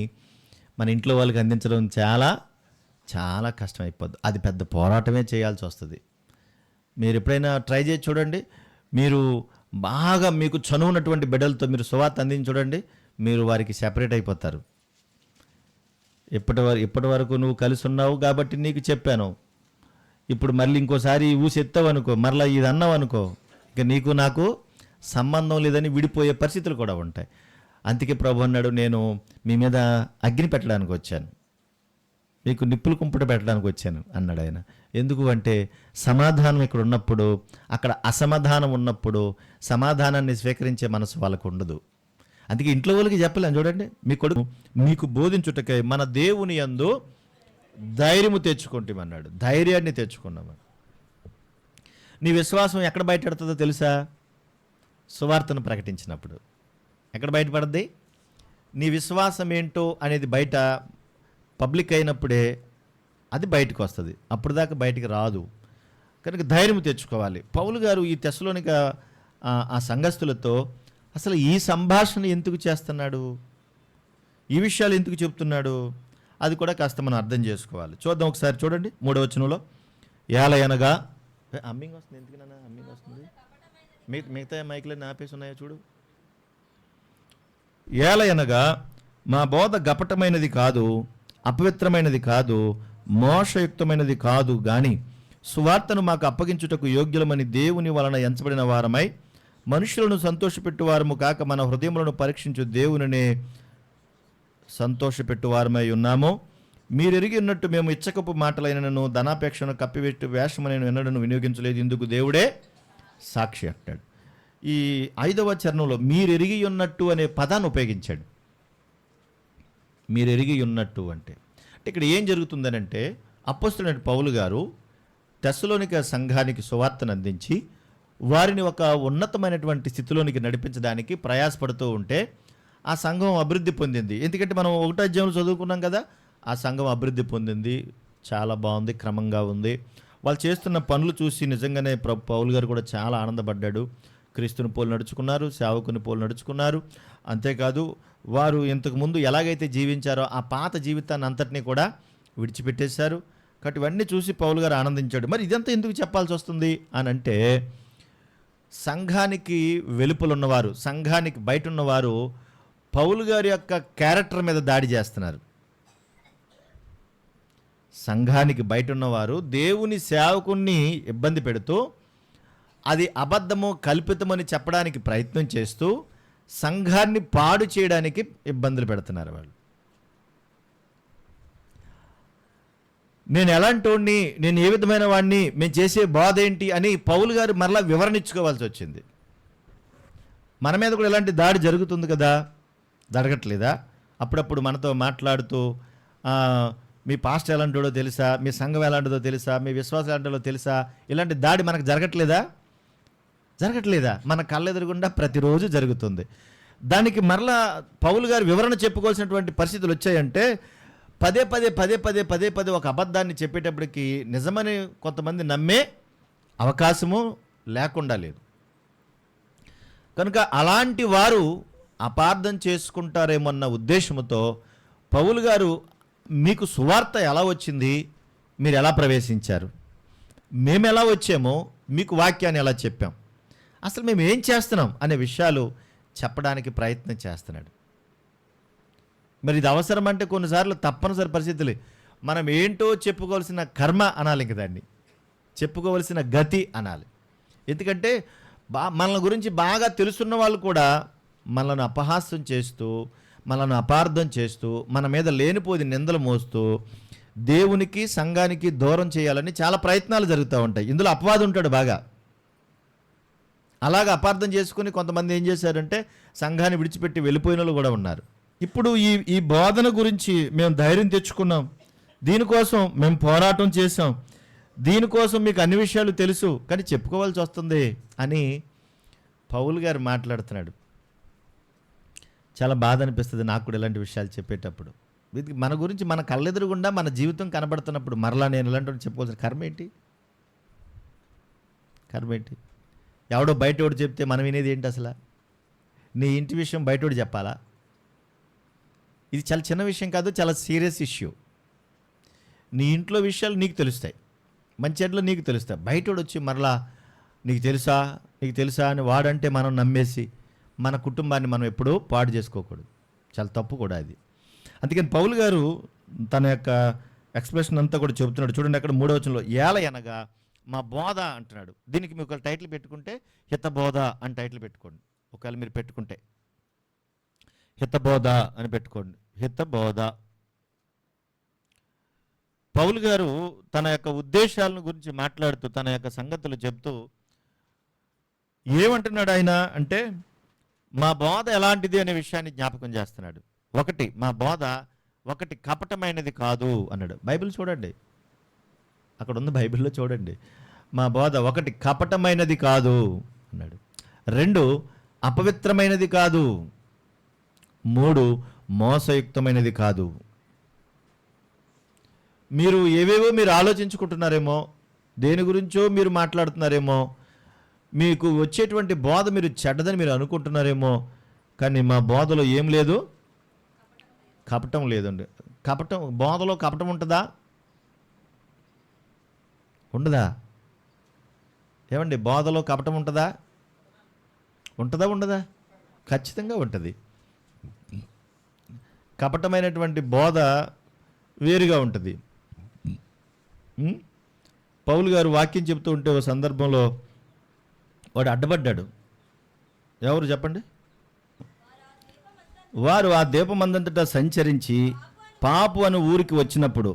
మన ఇంట్లో వాళ్ళకి అందించడం చాలా చాలా కష్టం అయిపోద్ది. అది పెద్ద పోరాటమే చేయాల్సి వస్తుంది. మీరు ఎప్పుడైనా ట్రై చేసి చూడండి. మీరు బాగా మీకు చనువున్నటువంటి బిడ్డలతో మీరు సువార్త అందించి చూడండి, మీరు వారికి సెపరేట్ అయిపోతారు. ఇప్పటి వరకు నువ్వు కలిసి ఉన్నావు కాబట్టి నీకు చెప్పాను, ఇప్పుడు మళ్ళీ ఇంకోసారి ఊసెత్తావు అనుకో, మరలా ఇది అన్నావు అనుకో, ఇక నీకు నాకు సంబంధం లేదని విడిపోయే పరిస్థితులు కూడా ఉంటాయి. అందుకే ప్రభు అన్నాడు, నేను మీ మీద అగ్ని పెట్టడానికి వచ్చాను. మీకు నిప్పులు కుంపట పెట్టడానికి వచ్చాను అన్నాడు ఆయన. ఎందుకు అంటే సమాధానం ఇక్కడ ఉన్నప్పుడు అక్కడ అసమాధానం ఉన్నప్పుడు సమాధానాన్ని స్వీకరించే మనసు వాళ్ళకు ఉండదు. అందుకే ఇంట్లో వాళ్ళకి చెప్పలేను, చూడండి మీ కొడుకు మీకు బోధించుటకై మన దేవుని యందు ధైర్యము తెచ్చుకుంటామన్నాడు. ధైర్యాన్ని తెచ్చుకున్నాము. నీ విశ్వాసం ఎక్కడ బయటపడుతుందో తెలుసా? సువార్తను ప్రకటించినప్పుడు. ఎక్కడ బయటపడద్ది? నీ విశ్వాసం ఏంటో అనేది బయట పబ్లిక్ అయినప్పుడే అది బయటకు వస్తుంది, అప్పుడు దాకా బయటికి రాదు. కనుక ధైర్యం తెచ్చుకోవాలి. పౌలు గారు ఈ తెస్సలోనిక ఆ సంఘస్థులతో అసలు ఈ సంభాషణ ఎందుకు చేస్తున్నాడు, ఈ విషయాలు ఎందుకు చెప్తున్నాడు, అది కూడా కాస్త మనం అర్థం చేసుకోవాలి. చూద్దాం ఒకసారి. చూడండి 3వ వచనంలో, ఏలయనగా అమ్మింగ్ వస్తుంది. ఎందుకన్నా అమ్మింగ్ వస్తుంది? మిగతా మైకులన్నీ ఆపేసి ఉన్నాయో చూడు. ఏలయనగా మా బోధ గపటమైనది కాదు, అపవిత్రమైనది కాదు, మోసయుక్తమైనది కాదు గాని సువార్తను మాకు అప్పగించుటకు యోగ్యులమని దేవుని వలన ఎంచబడిన వారమై మనుషులను సంతోషపెట్టువారము కాక మన హృదయములను పరీక్షించు దేవునినే సంతోషపెట్టువారమై ఉన్నాము. మీరెరిగి ఉన్నట్టు మేము ఇచ్చకపు మాటలైనను ధనాపేక్షను కప్పిపెట్టు వేషమనైన ఎన్నడను వినియోగించలేదు, ఇందుకు దేవుడే సాక్షి అంటాడు. ఈ 5వ చరణంలో మీరెరిగి ఉన్నట్టు అనే పదాన్ని ఉపయోగించాడు. మీరెరిగి ఉన్నట్టు అంటే ఇక్కడ ఏం జరుగుతుందనంటే అపోస్తలుడైన పౌలు గారు తెస్సలోనిక సంఘానికి సువార్తను అందించి వారిని ఒక ఉన్నతమైనటువంటి స్థితిలోనికి నడిపించడానికి ప్రయాసపడుతూ ఉంటే ఆ సంఘం అభివృద్ధి పొందింది. ఎందుకంటే మనం 1వ అధ్యాయంలో చదువుకున్నాం కదా, ఆ సంఘం అభివృద్ధి పొందింది, చాలా బాగుంది, క్రమంగా ఉంది. వాళ్ళు చేస్తున్న పనులు చూసి నిజంగానే పౌలు గారు కూడా చాలా ఆనందపడ్డాడు. క్రీస్తుని పోలు నడుచుకున్నారు, సేవకుని పోలు నడుచుకున్నారు. అంతేకాదు వారు ఇంతకుముందు ఎలాగైతే జీవించారో ఆ పాత జీవితాన్ని అంతటినీ కూడా విడిచిపెట్టేశారు. కాబట్టి ఇవన్నీ చూసి పౌలు గారు ఆనందించాడు. మరి ఇదంతా ఎందుకు చెప్పాల్సి వస్తుంది అని అంటే సంఘానికి వెలుపలున్నవారు, సంఘానికి బయట ఉన్నవారు పౌలు గారి యొక్క క్యారెక్టర్ మీద దాడి చేస్తున్నారు. సంఘానికి బయట ఉన్నవారు దేవుని సేవకుణ్ణి ఇబ్బంది పెడుతూ అది అబద్ధము కల్పితమని చెప్పడానికి ప్రయత్నం చేస్తూ సంఘాన్ని పాడు చేయడానికి ఇబ్బందులు పెడుతున్నారు వాళ్ళు. నేను ఎలాంటి వాడిని, నేను ఏ విధమైన వాడిని, మేము చేసే బాధ ఏంటి అని పౌలు గారు మరలా వివరణ ఇచ్చుకోవాల్సి వచ్చింది. మన మీద కూడా ఇలాంటి దాడి జరుగుతుంది కదా, జరగట్లేదా? అప్పుడప్పుడు మనతో మాట్లాడుతూ మీ పాస్టర్ ఎలాంటిదో తెలుసా, మీ సంఘం ఎలాంటిదో తెలుసా, మీ విశ్వాసం ఎలాంటిదో తెలుసా, ఇలాంటి దాడి మనకు జరగట్లేదా? మన కళ్ళెదురుగుండా ప్రతిరోజు జరుగుతుంది. దానికి మరలా పౌలు గారు వివరణ చెప్పుకోవాల్సినటువంటి పరిస్థితులు వచ్చాయంటే పదే పదే ఒక అబద్ధాన్ని చెప్పేటప్పటికి నిజమని కొంతమంది నమ్మే అవకాశము లేకుండా లేదు. కనుక అలాంటి వారు అపార్థం చేసుకుంటారేమన్న ఉద్దేశంతో పౌలు గారు మీకు సువార్త ఎలా వచ్చింది, మీరు ఎలా ప్రవేశించారు, మేము ఎలా వచ్చామో మీకు వాక్యాన్ని ఎలా చెప్పాం, అసలు మేము ఏం చేస్తున్నాం అనే విషయాలు చెప్పడానికి ప్రయత్నం చేస్తున్నాడు. మరి ఇది అవసరం అంటే కొన్నిసార్లు తప్పనిసరి పరిస్థితులు మనం ఏంటో చెప్పుకోవాల్సిన కర్మ అనాలి, ఇంక దాన్ని చెప్పుకోవలసిన గతి అనాలి. ఎందుకంటే మనల గురించి బాగా తెలుసున్న వాళ్ళు కూడా మనల్ని అపహాస్యం చేస్తూ, మనల్ని అపార్థం చేస్తూ, మన మీద లేనిపోది నిందలు మోస్తూ దేవునికి సంఘానికి దూరం చేయాలని చాలా ప్రయత్నాలు జరుగుతూ ఉంటాయి. ఇందులో అపవాదం ఉంటాడు బాగా. అలాగ అపార్థం చేసుకుని కొంతమంది ఏం చేశారంటే సంఘాన్ని విడిచిపెట్టి వెళ్ళిపోయిన వాళ్ళు కూడా ఉన్నారు. ఇప్పుడు ఈ బోధన గురించి మేము ధైర్యం తెచ్చుకున్నాం, దీనికోసం మేము పోరాటం చేసాం, దీనికోసం మీకు అన్ని విషయాలు తెలుసు కానీ చెప్పుకోవాల్సి వస్తుంది అని పౌలు గారు మాట్లాడుతున్నాడు. చాలా బాధ అనిపిస్తుంది నాకు కూడా ఇలాంటి విషయాలు చెప్పేటప్పుడు. మన గురించి మన కళ్ళెదురుగుండా మన జీవితం కనబడుతున్నప్పుడు మరలా నేను ఇలాంటి చెప్పుకోవాల్సిన కర్మ ఏంటి? ఎవడో బయటోడు చెప్తే మనం వినేది ఏంటి? అసలు నీ ఇంటి విషయం బయటోడు చెప్పాలా? ఇది చాలా చిన్న విషయం కాదు, చాలా సీరియస్ ఇష్యూ. నీ ఇంట్లో విషయాలు నీకు తెలుస్తాయి, మంచి చెడ్లు నీకు తెలుస్తాయి. బయటోడు వచ్చి మరలా నీకు తెలుసా అని వాడంటే మనం నమ్మేసి మన కుటుంబాన్ని మనం ఎప్పుడూ పాడు చేసుకోకూడదు. చాలా తప్పు కూడా అది. అందుకని పౌలు గారు తన యొక్క ఎక్స్ప్రెషన్ అంతా కూడా చెబుతున్నాడు. చూడండి అక్కడ 3వ వచనంలో ఏలయనగా మా బోధ అంటున్నాడు. దీనికి మీకు టైటిల్ పెట్టుకుంటే హితబోధ అని టైటిల్ పెట్టుకోండి. ఒకవేళ మీరు పెట్టుకుంటే హితబోధ అని పెట్టుకోండి. హితబోధ. పౌలు గారు తన యొక్క ఉద్దేశాలను గురించి మాట్లాడుతూ తన యొక్క సంగతులు చెప్తూ ఏమంటున్నాడు ఆయన అంటే, మా బోధ ఎలాంటిది అనే విషయాన్ని జ్ఞాపకం చేస్తున్నాడు. మా బోధ కపటమైనది కాదు అన్నాడు. బైబిల్ చూడండి, అక్కడ ఉంది, బైబిల్లో చూడండి. మా బోధ కపటమైనది కాదు అన్నాడు. 2 అపవిత్రమైనది కాదు. 3 మోసయుక్తమైనది కాదు. మీరు ఏవేవో మీరు ఆలోచించుకుంటున్నారేమో, దేని గురించో మీరు మాట్లాడుతున్నారేమో, మీకు వచ్చేటువంటి బోధ మీరు చెడ్డదని మీరు అనుకుంటున్నారేమో, కానీ మా బోధలో ఏం లేదు, కపటం లేదండి. బోధలో కపటం ఉంటుందా? ఉండదా? ఏమండి, బోధలో కపటం ఉంటుందా? ఉండదా? ఖచ్చితంగా ఉంటుంది. కపటమైనటువంటి బోధ వేరుగా ఉంటుంది. పౌలు గారు వాక్యం చెప్తూ ఉంటే ఒక సందర్భంలో వాడు అడ్డపడ్డాడు. ఎవరు చెప్పండి? వారు ఆ దీపమందంతటా సంచరించి పాపు అను ఊరికి వచ్చినప్పుడు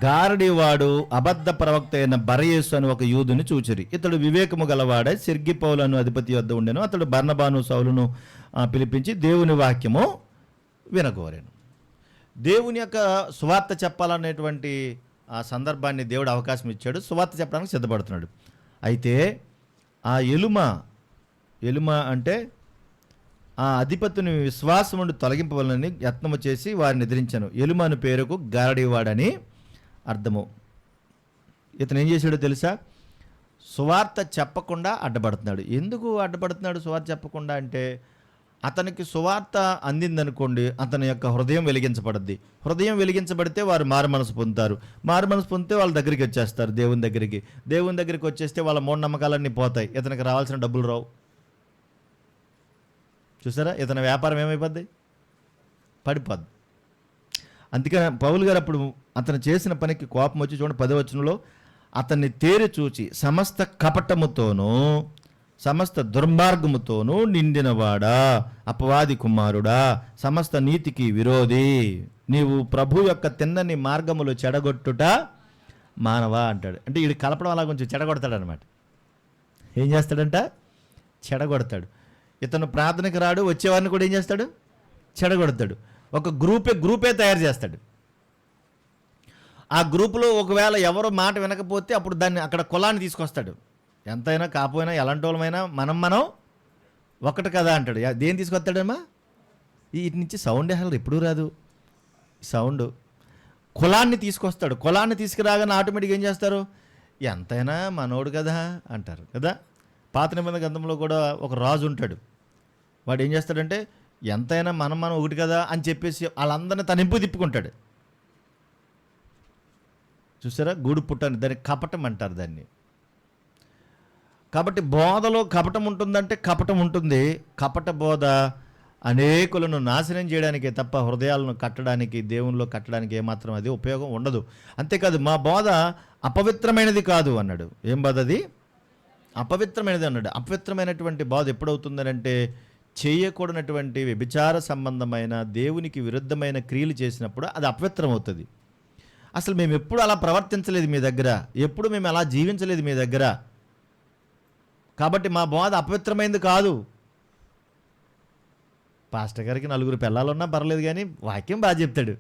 గారడీవాడు అబద్ధ ప్రవక్త అయిన బరయేసు అని ఒక యూదుని చూచిరి. ఇతడు వివేకము గలవాడై సెర్గి పౌలను అధిపతి వద్ద ఉండెను. అతడు బర్నబాను సౌలును పిలిపించి దేవుని వాక్యము వినగోరెను. దేవుని యొక్క సువార్త చెప్పాలనేటువంటి ఆ సందర్భాన్ని దేవుడు అవకాశం ఇచ్చాడు. సువార్త చెప్పడానికి సిద్ధపడుతున్నాడు. అయితే ఆ ఎలుమ అంటే ఆ అధిపతిని విశ్వాసం నుండి తొలగింపవలనని యత్నము చేసి వారిని ఎదిరించాను. ఎలుమ అను పేరుకు గారడీవాడని అర్థము. ఇతను ఏం చేశాడో తెలుసా? సువార్త చెప్పకుండా అడ్డపడుతున్నాడు. ఎందుకు అడ్డపడుతున్నాడు సువార్త చెప్పకుండా అంటే, అతనికి సువార్త అందిందనుకోండి, అతని యొక్క హృదయం వెలిగించబడుద్ది. హృదయం వెలిగించబడితే వారు మారు మనసు పొందుతారు. మారు మనసు పొందితే వాళ్ళ దగ్గరికి వచ్చేస్తారు, దేవుని దగ్గరికి వచ్చేస్తే వాళ్ళ మూఢనమ్మకాలన్నీ పోతాయి. ఇతనికి రావాల్సిన డబ్బులు రావు. చూసారా, ఇతని వ్యాపారం ఏమైపోద్ది? పడిపోద్ది. అందుకని పౌలు గారు అప్పుడు అతను చేసిన పనికి కోపం వచ్చి, చూడండి 10వ వచనంలో, అతన్ని తేరి చూచి సమస్త కపటముతోనూ సమస్త దుర్మార్గముతోనూ నిండినవాడా, అపవాది కుమారుడా, సమస్త నీతికి విరోధి, నీవు ప్రభు యొక్క తిన్నని మార్గములు చెడగొట్టుట మానవా అంటాడు. అంటే వీడు కలపడం అలా కొంచెం చెడగొడతాడు అనమాట. ఏం చేస్తాడంట? చెడగొడతాడు. ఇతను ప్రార్థనకు రాడు, వచ్చేవారిని కూడా ఏం చేస్తాడు? చెడగొడతాడు. ఒక గ్రూపే తయారు చేస్తాడు. ఆ గ్రూపులో ఒకవేళ ఎవరో మాట వినకపోతే అప్పుడు దాన్ని అక్కడ కులాన్ని తీసుకొస్తాడు. ఎంతైనా కాపోయినా ఎలాంటి వాళ్ళమైనా మనం ఒకటి కదా అంటాడు. దేన్ని తీసుకొస్తాడమ్మా? వీటి నుంచి సౌండ్ అసలు ఎప్పుడూ రాదు. సౌండ్ కులాన్ని తీసుకొస్తాడు. కులాన్ని తీసుకురాగానే ఆటోమేటిక్గా ఏం చేస్తారు? ఎంతైనా మనోడు కదా అంటారు కదా. పాత నిబంధన గ్రంథంలో కూడా ఒక రాజు ఉంటాడు. వాడు ఏం చేస్తాడంటే, ఎంతైనా మనం ఒకటి కదా అని చెప్పేసి వాళ్ళందరినీ తన ఇంపు తిప్పుకుంటాడు. చూసారా, గూడు పుట్టని, దాన్ని కపటం అంటారు దాన్ని. కాబట్టి బోధలో కపటం ఉంటుందంటే కపటం ఉంటుంది. కపట బోధ అనేకులను నాశనం చేయడానికే తప్ప హృదయాలను కట్టడానికి, దేవునిలో కట్టడానికి ఏమాత్రం అది ఉపయోగం ఉండదు. అంతేకాదు, మా బోధ అపవిత్రమైనది కాదు అన్నాడు. ఏం బోధ అది? అపవిత్రమైనది అన్నాడు. అపవిత్రమైనటువంటి బోధ ఎప్పుడవుతుందనంటే, చేయకూడనటువంటి వ్యభిచార సంబంధమైన దేవునికి విరుద్ధమైన క్రియలు చేసినప్పుడు అది అపవిత్రం అవుతుంది. అసలు మేము ఎప్పుడు అలా ప్రవర్తించలేదు మీ దగ్గర, ఎప్పుడు మేము అలా జీవించలేదు మీ దగ్గర, కాబట్టి మా బోధ అపవిత్రమైనది కాదు. పాస్టర్ గారికి 4 పిల్లలున్నా పర్లేదు, కానీ వాక్యం బాగా చెప్తాడు.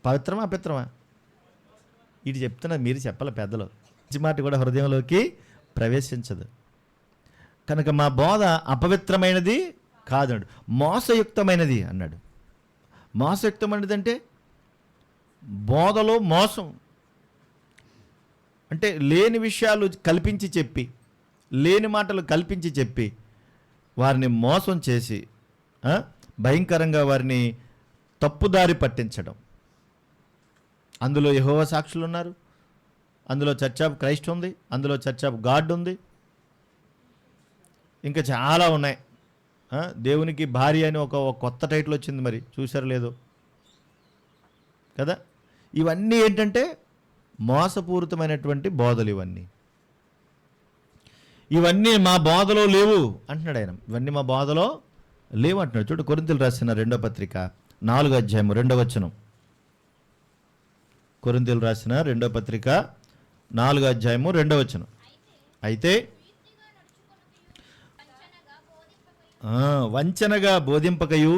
పవిత్రమా అపవిత్రమా? ఇటు చెప్తున్నా, మీరు చెప్పాలి పెద్దలు. మంచి మాట కూడా హృదయంలోకి ప్రవేశించదు. కనుక మా బోధ అపవిత్రమైనది కాదన్నాడు, మోసయుక్తమైనది అన్నాడు. మోసయుక్తమైనది అంటే బోధలో మోసం అంటే లేని విషయాలు కల్పించి చెప్పి, లేని మాటలు కల్పించి చెప్పి వారిని మోసం చేసి భయంకరంగా వారిని తప్పుదారి పట్టించడం. అందులో యెహోవా సాక్షులు ఉన్నారు, అందులో చర్చ్ ఆఫ్ క్రైస్ట్ ఉంది, అందులో చర్చ్ ఆఫ్ గాడ్ ఉంది, ఇంకా చాలా ఉన్నాయి. దేవునికి భార్య అని ఒక కొత్త టైటిల్ వచ్చింది, మరి చూసారు లేదో కదా. ఇవన్నీ ఏంటంటే మోసపూరితమైనటువంటి బోధలు. ఇవన్నీ మా బోధలో లేవు అంటున్నాడు ఆయన. ఇవన్నీ మా బోధలో లేవు అంటున్నాడు. చూడు, కొరింథీయులకు రాసిన 2వ పత్రిక 4వ అధ్యాయం 2వ వచనం. కొరింథీయులు రాసిన 2వ పత్రిక 4వ అధ్యాయము 2వ వచనం. అయితే వంచనగా బోధింపకయు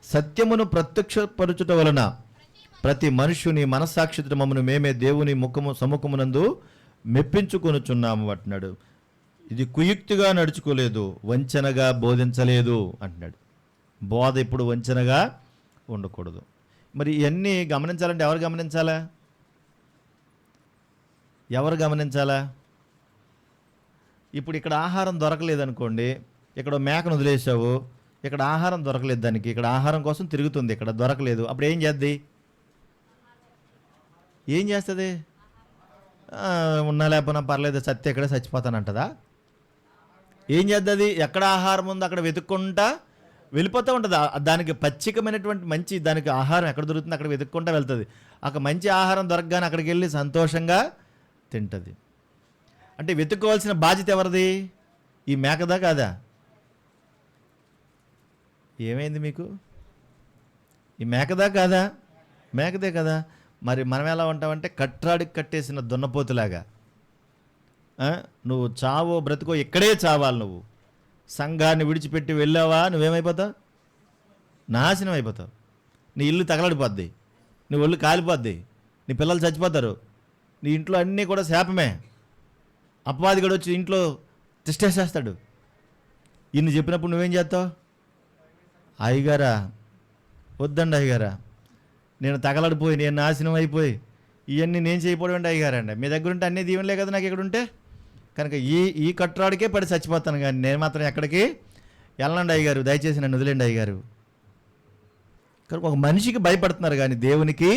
సత్యమును ప్రత్యక్షపరచుట వలన ప్రతి మనుష్యుని మనస్సాక్షిత మమ్మను మేమే దేవుని సముఖమునందు మెప్పించుకొనుచున్నాము అంటున్నాడు. ఇది కుయుక్తిగా నడుచుకోలేదు, వంచనగా బోధించలేదు అంటున్నాడు. బోధ ఇప్పుడు వంచనగా ఉండకూడదు. మరి ఇవన్నీ గమనించాలంటే ఎవరు గమనించాలా? ఎవరు గమనించాలా? ఇప్పుడు ఇక్కడ ఆహారం దొరకలేదనుకోండి, ఇక్కడ మేకను వదిలేసావు, ఇక్కడ ఆహారం దొరకలేదు, దానికి ఇక్కడ ఆహారం కోసం తిరుగుతుంది, ఇక్కడ దొరకలేదు, అప్పుడు ఏం చేద్ది? ఏం చేస్తుంది? ఉన్నా లేకపోయినా పర్లేదు, సత్య ఇక్కడే చచ్చిపోతానంటదా? ఏం చేద్ది? ఎక్కడ ఆహారం ఉందో అక్కడ వెతుక్కుంటా వెళ్ళిపోతూ ఉంటుంది. దానికి పచ్చికమైనటువంటి మంచి దానికి ఆహారం ఎక్కడ దొరుకుతుంది అక్కడ వెతుక్కుంటా వెళ్తుంది. అక్కడ మంచి ఆహారం దొరకగానే అక్కడికి వెళ్ళి సంతోషంగా తింటుంది. అంటే వెతుక్కోవాల్సిన బాధ్యత ఎవరిది? ఈ మేకదా కాదా? ఏమైంది మీకు? ఈ మేకదా కాదా? మేకదే కదా. మరి మనం ఎలా ఉంటామంటే కట్రాడికి కట్టేసిన దున్నపోతులాగా. నువ్వు చావో బ్రతుకో ఇక్కడే చావాలి. నువ్వు సంఘాన్ని విడిచిపెట్టి వెళ్ళావా నువ్వేమైపోతావు? నాశనం అయిపోతావు. నీ ఇల్లు తగలడిపోద్ది, నీ ఒళ్ళు కాలిపోద్ది, నీ పిల్లలు చచ్చిపోతారు, నీ ఇంట్లో అన్నీ కూడా శాపమే. అపవాది కూడా వచ్చి ఇంట్లో తిష్టేసేస్తాడు. ఇన్ని చెప్పినప్పుడు నువ్వేం చేస్తావు? అయ్యగారా వద్దండి అయ్యగారా, నేను తగలడిపోయి నేను నాశనం అయిపోయి ఇవన్నీ నేను చేయకపోవడం అంటే అయ్యగారండి, మీ దగ్గర ఉంటే అన్నీ దీవెనలే కదా నాకు ఇక్కడ ఉంటే, కనుక ఈ కట్రాడికే పడి చచ్చిపోతాను, కానీ నేను మాత్రం ఎక్కడికి వెళ్ళండి అయ్యగారు, దయచేసి నన్ను వదిలేండి అయ్యగారు. కనుక ఒక మనిషికి భయపడుతున్నారు కానీ దేవునికి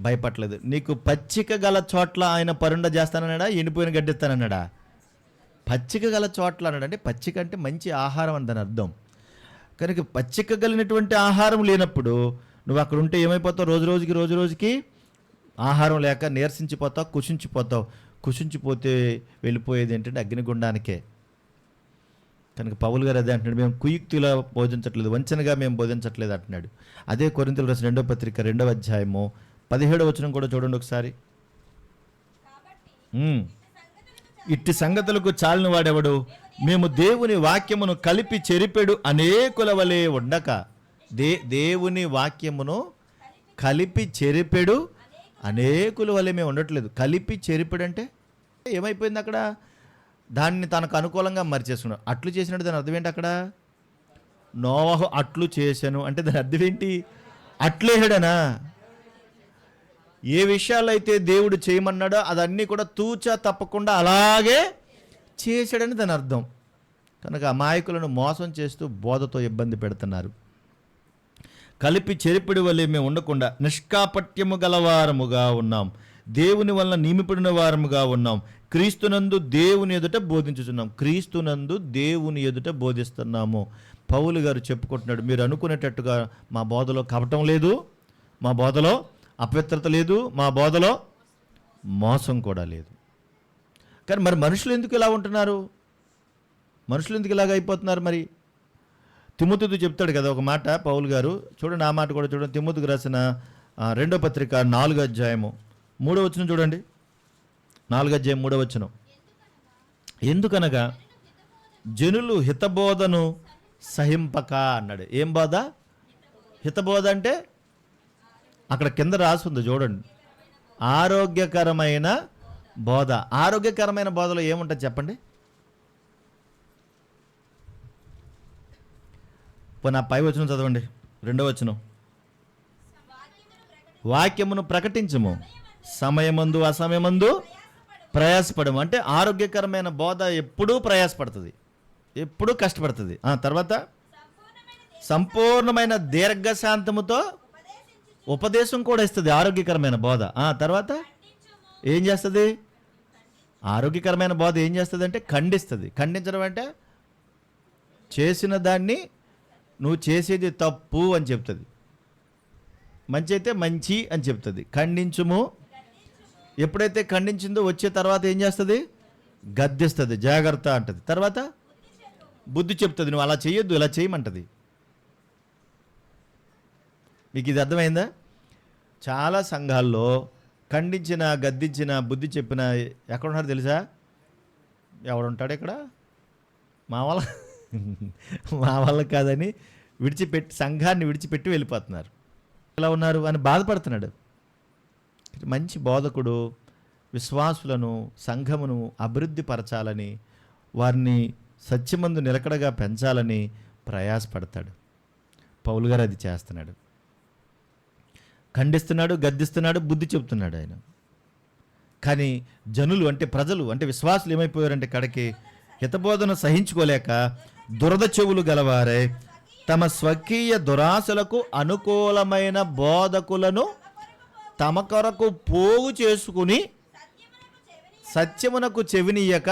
భయపడలేదు. నీకు పచ్చిక గల చోట్ల ఆయన పరుండ చేస్తానన్నాడా, ఎండిపోయిన గడ్డిస్తానన్నాడా? పచ్చిక గల చోట్ల అన్నాడు. అంటే పచ్చిక అంటే మంచి ఆహారం అని దాని అర్థం. కనుక పచ్చిక కలిగినటువంటి ఆహారం లేనప్పుడు నువ్వు అక్కడ ఉంటే ఏమైపోతావు? రోజు రోజుకి ఆహారం లేక నీరసించిపోతావు, కుషించిపోతావు. కుషించిపోతే వెళ్ళిపోయేది ఏంటంటే అగ్నిగుండానికే. కనుక పౌలు గారు అదే అంటున్నాడు, మేము కుయుక్తిలా బోధించట్లేదు, వంచనగా మేము బోధించట్లేదు అంటున్నాడు. అదే కొరింథీయులకు రాసిన 2వ పత్రిక 2వ అధ్యాయము 17వ వచనం కూడా చూడండి ఒకసారి. ఇట్టి సంగతులకు చాలిన వాడెవడు? మేము దేవుని వాక్యమును కలిపి చెరిపెడు అనేకుల వలె ఉండక. దేవుని వాక్యమును కలిపి చెరిపెడు అనేకుల వలె మేము ఉండట్లేదు. కలిపి చెరిపెడు అంటే ఏమైపోయింది అక్కడ? దాన్ని తనకు అనుకూలంగా మరిచేసుకున్నాడు. అట్లు చేసినట్టు దాని అర్థం ఏంటి? అక్కడ నోవహు అట్లు చేశాను అంటే దాని అర్థం ఏంటి? అట్లేసాడనా? ఏ విషయాలు అయితే దేవుడు చేయమన్నాడో అదన్నీ కూడా తూచా తప్పకుండా అలాగే చేశాడని దాని అర్థం. కనుక అమాయకులను మోసం చేస్తూ బోధతో ఇబ్బంది పెడుతున్నారు. కలిపి చెరిపిడి వలె మేము ఉండకుండా నిష్కాపట్యము గలవారముగా ఉన్నాం, దేవుని వలన నియమిపడిన వారముగా ఉన్నాం, క్రీస్తునందు దేవుని ఎదుట బోధించుచున్నాం. క్రీస్తునందు దేవుని ఎదుట బోధిస్తున్నాము. పౌలు గారు చెప్పుకుంటున్నాడు, మీరు అనుకునేటట్టుగా మా బోధలో కపటం లేదు, మా బోధలో అపవిత్రత లేదు, మా బోధలో మోసం కూడా లేదు. కానీ మరి మనుషులు ఎందుకు ఇలా ఉంటున్నారు? మనుషులు ఎందుకు ఇలాగ అయిపోతున్నారు? మరి తిమోతితో చెప్తాడు కదా ఒక మాట పౌలు గారు, చూడండి ఆ మాట కూడా చూడండి. తిమోతికి రాసిన 2వ పత్రిక 4వ అధ్యాయము 3వ వచనం చూడండి. 4వ అధ్యాయం 3వ వచనం. ఎందుకనగా జనులు హితబోధను సహింపక అన్నాడు. ఏం బోధ? హితబోధ అంటే అక్కడ కింద రాసి చూడండి, ఆరోగ్యకరమైన బోధ. ఆరోగ్యకరమైన బోధలో ఏముంటుంది చెప్పండి? పోనీ ఆ పై వచనం చదవండి, 2వ వచనం. వాక్యమును ప్రకటించము, సమయమందు అసమయమందు ప్రయాసపడము. అంటే ఆరోగ్యకరమైన బోధ ఎప్పుడూ ప్రయాసపడుతుంది, ఎప్పుడూ కష్టపడుతుంది. తర్వాత సంపూర్ణమైన దీర్ఘశాంతముతో ఉపదేశం కూడా ఇస్తుంది ఆరోగ్యకరమైన బోధ. తర్వాత ఏం చేస్తుంది? ఆరోగ్యకరమైన బోధ ఏం చేస్తుంది అంటే ఖండిస్తుంది. ఖండించడం అంటే చేసిన దాన్ని నువ్వు చేసేది తప్పు అని చెప్తుంది. మంచి అయితే మంచి అని చెప్తుంది. ఖండించుము. ఎప్పుడైతే ఖండించిందో వచ్చే తర్వాత ఏం చేస్తుంది? గద్దిస్తుంది, జాగ్రత్త అంటుంది. తర్వాత బుద్ధి చెప్తుంది, నువ్వు అలా చేయొద్దు, ఇలా చేయమంటుంది. మీకు ఇది అర్థమైందా? చాలా సంఘాల్లో ఖండించిన, గద్దించిన, బుద్ధి చెప్పిన ఎక్కడున్నారు తెలుసా? ఎవడుంటాడు ఇక్కడ? మా వాళ్ళ కాదని విడిచిపెట్టి, సంఘాన్ని విడిచిపెట్టి వెళ్ళిపోతున్నారు. ఎలా ఉన్నారు అని బాధపడుతున్నాడు. మంచి బోధకుడు విశ్వాసులను, సంఘమును అభివృద్ధి పరచాలని, వారిని సత్యమందు నిలకడగా పెంచాలని ప్రయాసపడతాడు. పౌలు గారు అది చేస్తున్నాడు. ఖండిస్తున్నాడు, గద్దిస్తున్నాడు, బుద్ధి చెబుతున్నాడు ఆయన. కానీ జనులు అంటే ప్రజలు అంటే విశ్వాసులు ఏమైపోయారంటే కడకి హితబోధన సహించుకోలేక దురద చెవులు గలవారే తమ స్వకీయ దురాశలకు అనుకూలమైన బోధకులను తమ కొరకు పోగు చేసుకుని సత్యమునకు చెవినీయక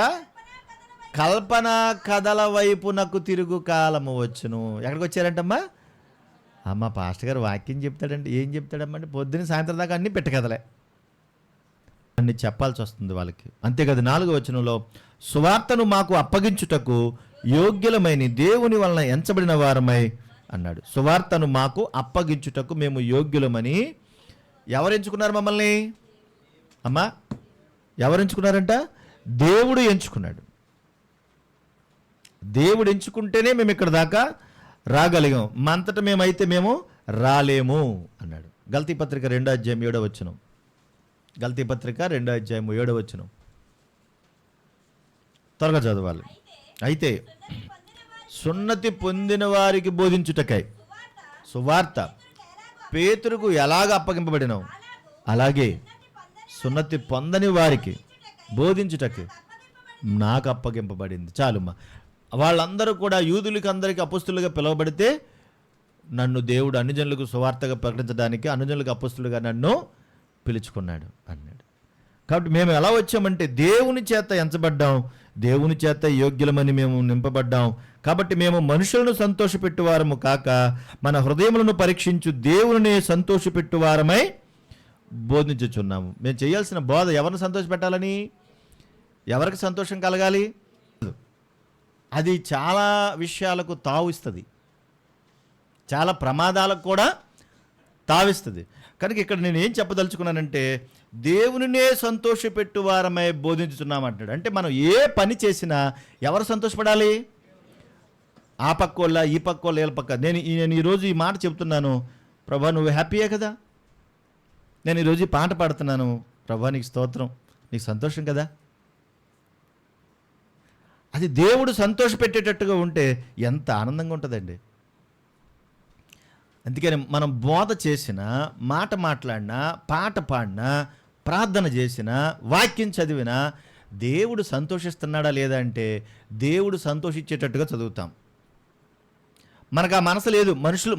కల్పనా కథల వైపునకు తిరుగు కాలము వచ్చును. ఎక్కడికి వచ్చారంటమ్మా? అమ్మ పాస్టర్ గారు వాక్యం చెప్తాడంటే ఏం చెప్తాడమ్మా అంటే పొద్దున్న సాయంత్రం దాకా అన్నీ పెట్టకథలే అన్ని చెప్పాల్సి వస్తుంది వాళ్ళకి. అంతేకాదు 4వ వచనంలో సువార్తను మాకు అప్పగించుటకు యోగ్యులమైన దేవుని వలన ఎంచబడిన వారమై అన్నాడు. సువార్తను మాకు అప్పగించుటకు మేము యోగ్యులమని ఎవరు ఎంచుకున్నారు మమ్మల్ని? అమ్మా ఎవరు ఎంచుకున్నారంట? దేవుడు ఎంచుకున్నాడు. దేవుడు ఎంచుకుంటేనే మేము ఇక్కడ దాకా రాగలిగాం, మంతట మేమైతే మేము రాలేము అన్నాడు. గల్తీ పత్రిక 2వ అధ్యాయం 7వ వచనం. గల్తీ పత్రిక 2వ అధ్యాయం 7వ వచనం త్వరగా చదవాలి. అయితే సున్నతి పొందిన వారికి బోధించుటకై సువార్త పేతురుకు ఎలాగ అప్పగింపబడినావు, అలాగే సున్నతి పొందని వారికి బోధించుటకి నాకు అప్పగింపబడింది. చాలుమ్మా. వాళ్ళందరూ కూడా యూదులకి అందరికీ అపొస్తలుగా పిలువబడితే నన్ను దేవుడు అన్యజనులకు సువార్తగా ప్రకటించడానికి అన్యజనులకు అపొస్తలుగా నన్ను పిలుచుకున్నాడు అన్నాడు. కాబట్టి మేము ఎలా వచ్చామంటే దేవుని చేత ఎంచబడ్డాం, దేవుని చేత యోగ్యులమని మేము నింపబడ్డాం. కాబట్టి మేము మనుషులను సంతోషపెట్టువారము కాక మన హృదయములను పరీక్షించు దేవుని సంతోషపెట్టువారమై బోధించుచున్నాము. మేము చేయాల్సిన బోధ ఎవరిని సంతోషపెట్టాలని, ఎవరికి సంతోషం కలగాలి? అది చాలా విషయాలకు తావిస్తుంది, చాలా ప్రమాదాలకు కూడా తావిస్తుంది. కనుక ఇక్కడ నేను ఏం చెప్పదలుచుకున్నానంటే దేవునినే సంతోషపెట్టువారమై బోధించుతున్నామంటాడు. అంటే మనం ఏ పని చేసినా ఎవరు సంతోషపడాలి? ఆ పక్కోళ్ళ, ఈ పక్కోళ్ళ, వీళ్ళ పక్క. నేను ఈరోజు ఈ మాట చెప్తున్నాను, ప్రభా నువ్వు హ్యాపీయే కదా. నేను ఈరోజు ఈ పాట పాడుతున్నాను, ప్రభా నీకు స్తోత్రం, నీకు సంతోషం కదా. అది దేవుడు సంతోషపెట్టేటట్టుగా ఉంటే ఎంత ఆనందంగా ఉంటుందండి. అందుకని మనం బోధ చేసినా, మాట మాట్లాడినా, పాట పాడినా, ప్రార్థన చేసినా, వాక్యం చదివినా దేవుడు సంతోషిస్తున్నాడా లేదా అంటే దేవుడు సంతోషించేటట్టుగా చదువుతాం. మనకు ఆ మనసు లేదు.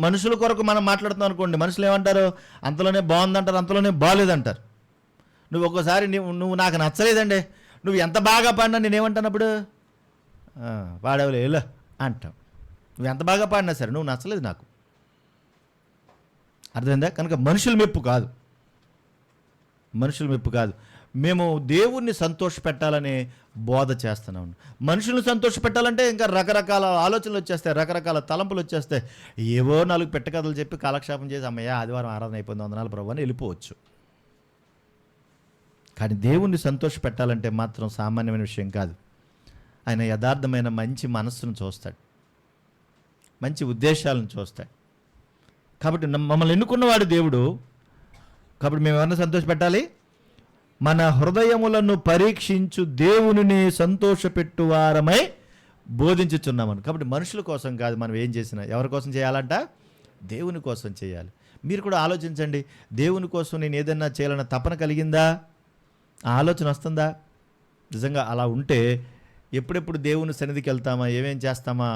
మనుషుల కొరకు మనం మాట్లాడుతున్నాం అనుకోండి, మనుషులు ఏమంటారు? అంతలోనే బాగుందంటారు, అంతలోనే బాగోలేదంటారు. నువ్వు ఒక్కోసారి నువ్వు నాకు నచ్చలేదండి, నువ్వు ఎంత బాగా పాడినా నేనేమంటానప్పుడు పాడవలే ఇలా అంటాం. నువ్వు ఎంత బాగా పాడినా సరే నువ్వు నచ్చలేదు నాకు. అర్థమైందా? కనుక మనుషుల మెప్పు కాదు, మనుషుల మెప్పు కాదు. మేము దేవుణ్ణి సంతోషపెట్టాలనే బోధ చేస్తున్నాం. మనుషులను సంతోషపెట్టాలంటే ఇంకా రకరకాల ఆలోచనలు వచ్చేస్తాయి, రకరకాల తలంపులు వచ్చేస్తాయి. ఏవో 4 పెట్టకథలు చెప్పి కాలక్షేపం చేసి అమ్మయ్య ఆదివారం ఆరాధన అయిపోయింది, 100 ప్రభు అని వెళ్ళిపోవచ్చు. కానీ దేవుణ్ణి సంతోషపెట్టాలంటే మాత్రం సామాన్యమైన విషయం కాదు. ఆయన యథార్థమైన మంచి మనస్సును చూస్తాడు, మంచి ఉద్దేశాలను చూస్తాడు. కాబట్టి మమ్మల్ని ఎన్నుకున్నవాడు దేవుడు. కాబట్టి మేము ఎవరిని సంతోషపెట్టాలి? మన హృదయములను పరీక్షించు దేవునిని సంతోషపెట్టువారమై బోధించుచున్నామని. కాబట్టి మనుషుల కోసం కాదు మనం ఏం చేసినా. ఎవరి కోసం చేయాలంట? దేవుని కోసం చేయాలి. మీరు కూడా ఆలోచించండి, దేవుని కోసం నేను ఏదైనా చేయాలన్న తపన కలిగిందా? ఆ ఆలోచన వస్తుందా? నిజంగా అలా ఉంటే ఎప్పుడెప్పుడు దేవుని సన్నిధికి వెళ్తామా, ఏమేం చేస్తామా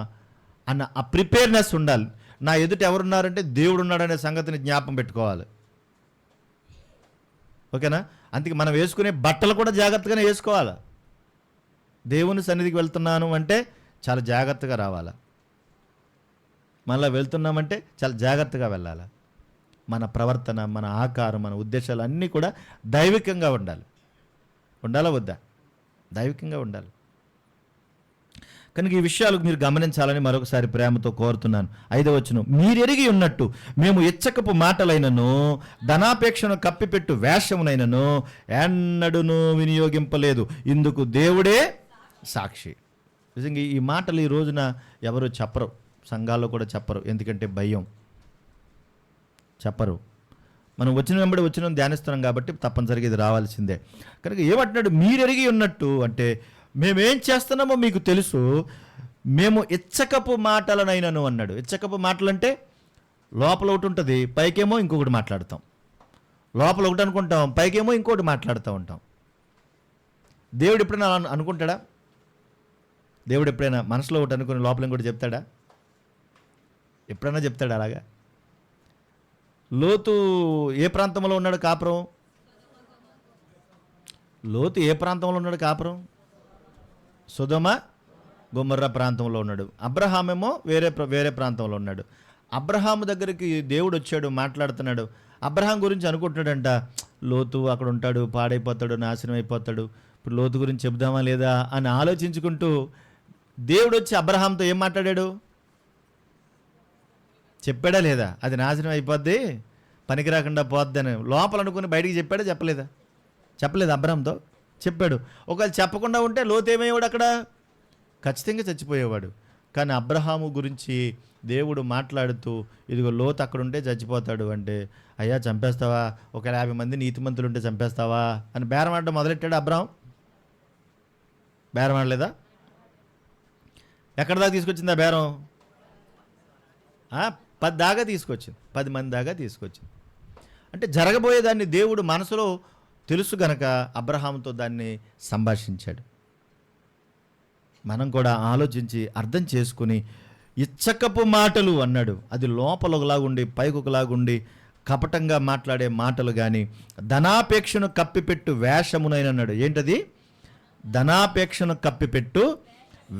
అన్న ఆ ప్రిపేర్నెస్ ఉండాలి. నా ఎదుట ఎవరున్నారంటే దేవుడు ఉన్నాడనే సంగతిని జ్ఞాపం పెట్టుకోవాలి. ఓకేనా? అందుకే మనం వేసుకునే బట్టలు కూడా జాగ్రత్తగానే వేసుకోవాలి. దేవుని సన్నిధికి వెళ్తున్నాను అంటే చాలా జాగ్రత్తగా రావాలా. మళ్ళీ వెళ్తున్నామంటే చాలా జాగ్రత్తగా వెళ్ళాలి. మన ప్రవర్తన, మన ఆకారం, మన ఉద్దేశాలు అన్నీ కూడా దైవికంగా ఉండాలి. ఉండాలా వద్దా? దైవికంగా ఉండాలి. కనుక ఈ విషయాలు మీరు గమనించాలని మరొకసారి ప్రేమతో కోరుతున్నాను. 5వ వచనం, మీరెరిగి ఉన్నట్టు మేము ఇచ్చకపు మాటలైనను ధనాపేక్షను కప్పిపెట్టు వేషమునైనను ఎన్నడూను వినియోగింపలేదు, ఇందుకు దేవుడే సాక్షి. నిజంగా ఈ మాటలు ఈ రోజున ఎవరు చెప్పరు, సంఘాల్లో కూడా చెప్పరు. ఎందుకంటే భయం, చెప్పరు. మనం వచ్చిన వెంబడి వచ్చిన ధ్యానిస్తున్నాం కాబట్టి తప్పనిసరిగా ఇది రావాల్సిందే. కనుక ఏమంటున్నాడు, మీరెరిగి ఉన్నట్టు అంటే మేమేం చేస్తున్నామో మీకు తెలుసు, మేము ఇచ్చకపు మాటలనైనను అన్నాడు. ఇచ్చకపు మాటలు అంటే లోపల ఒకటి ఉంటుంది, పైకేమో ఇంకొకటి మాట్లాడతాం. లోపల ఒకటి అనుకుంటాం, పైకేమో ఇంకొకటి మాట్లాడుతూ ఉంటాం. దేవుడు ఎప్పుడైనా అనుకుంటాడా? దేవుడు ఎప్పుడైనా మనసులో ఒకటి అనుకుని లోపల ఇంకోటి చెప్తాడా? ఎప్పుడైనా చెప్తాడా అలాగా? లోతు ఏ ప్రాంతంలో ఉన్నాడు కాపురం? లోతు ఏ ప్రాంతంలో ఉన్నాడు కాపురం? సొదొమ గొమొర్రా ప్రాంతంలో ఉన్నాడు. అబ్రహామేమో వేరే ప్రాంతంలో ఉన్నాడు. అబ్రహాము దగ్గరికి దేవుడు వచ్చాడు, మాట్లాడుతున్నాడు. అబ్రహాం గురించి అనుకుంటున్నాడంట, లోతు అక్కడ ఉంటాడు, పాడైపోతాడు, నాశనం అయిపోతాడు, ఇప్పుడు లోతు గురించి చెప్దామా లేదా అని ఆలోచించుకుంటూ దేవుడు వచ్చి అబ్రహాంతో ఏం మాట్లాడాడు? చెప్పాడా లేదా? అది నాశనం అయిపోద్ది, పనికి రాకుండా పోద్దని లోపల అనుకుని బయటికి చెప్పాడా చెప్పలేదా? చెప్పలేదు. అబ్రహాంతో చెప్పాడు. ఒకవేళ చెప్పకుండా ఉంటే లోతు ఏమయ్యేవాడు? అక్కడ ఖచ్చితంగా చచ్చిపోయేవాడు. కానీ అబ్రహాము గురించి దేవుడు మాట్లాడుతూ, ఇదిగో లోతు అక్కడ ఉంటే చచ్చిపోతాడు అంటే, అయ్యా చంపేస్తావా? ఒక 50 మంది నీతిమంతులు ఉంటే చంపేస్తావా అని బేరమాడడం మొదలెట్టాడు అబ్రహాం. బేరమాడలేదా? ఎక్కడ దాకా తీసుకొచ్చింది ఆ బేరం? 10 దాకా తీసుకొచ్చింది, 10 మంది దాకా తీసుకొచ్చింది. అంటే జరగబోయేదాన్ని దేవుడు మనసులో తెలుసు గనక అబ్రహాంతో దాన్ని సంభాషించాడు. మనం కూడా ఆలోచించి అర్థం చేసుకుని ఇచ్చకపు మాటలు అన్నాడు. అది లోపల ఒకలాగుండి పైకి ఒకలాగుండి కపటంగా మాట్లాడే మాటలు కానీ, ధనాపేక్షను కప్పిపెట్టు వేషమునైన అన్నాడు. ఏంటది? ధనాపేక్షను కప్పిపెట్టు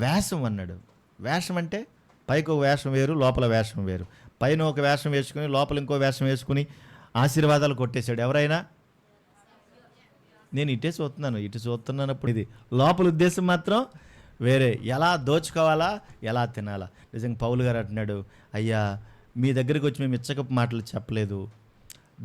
వేషం అన్నాడు. వేషం అంటే పైకి ఒక వేషం వేరు, లోపల వేషం వేరు. పైన ఒక వేషం వేసుకుని లోపల ఇంకో వేషం వేసుకుని ఆశీర్వాదాలు కొట్టేశాడు. ఎవరైనా? నేను ఇటు చూస్తున్నానప్పుడు ఇది లోపల ఉద్దేశం మాత్రం వేరే. ఎలా దోచుకోవాలా, ఎలా తినాలా. నిజంగా పౌలు గారు అంటున్నాడు, అయ్యా మీ దగ్గరికి వచ్చి మేము ఇచ్చకపు మాటలు చెప్పలేదు,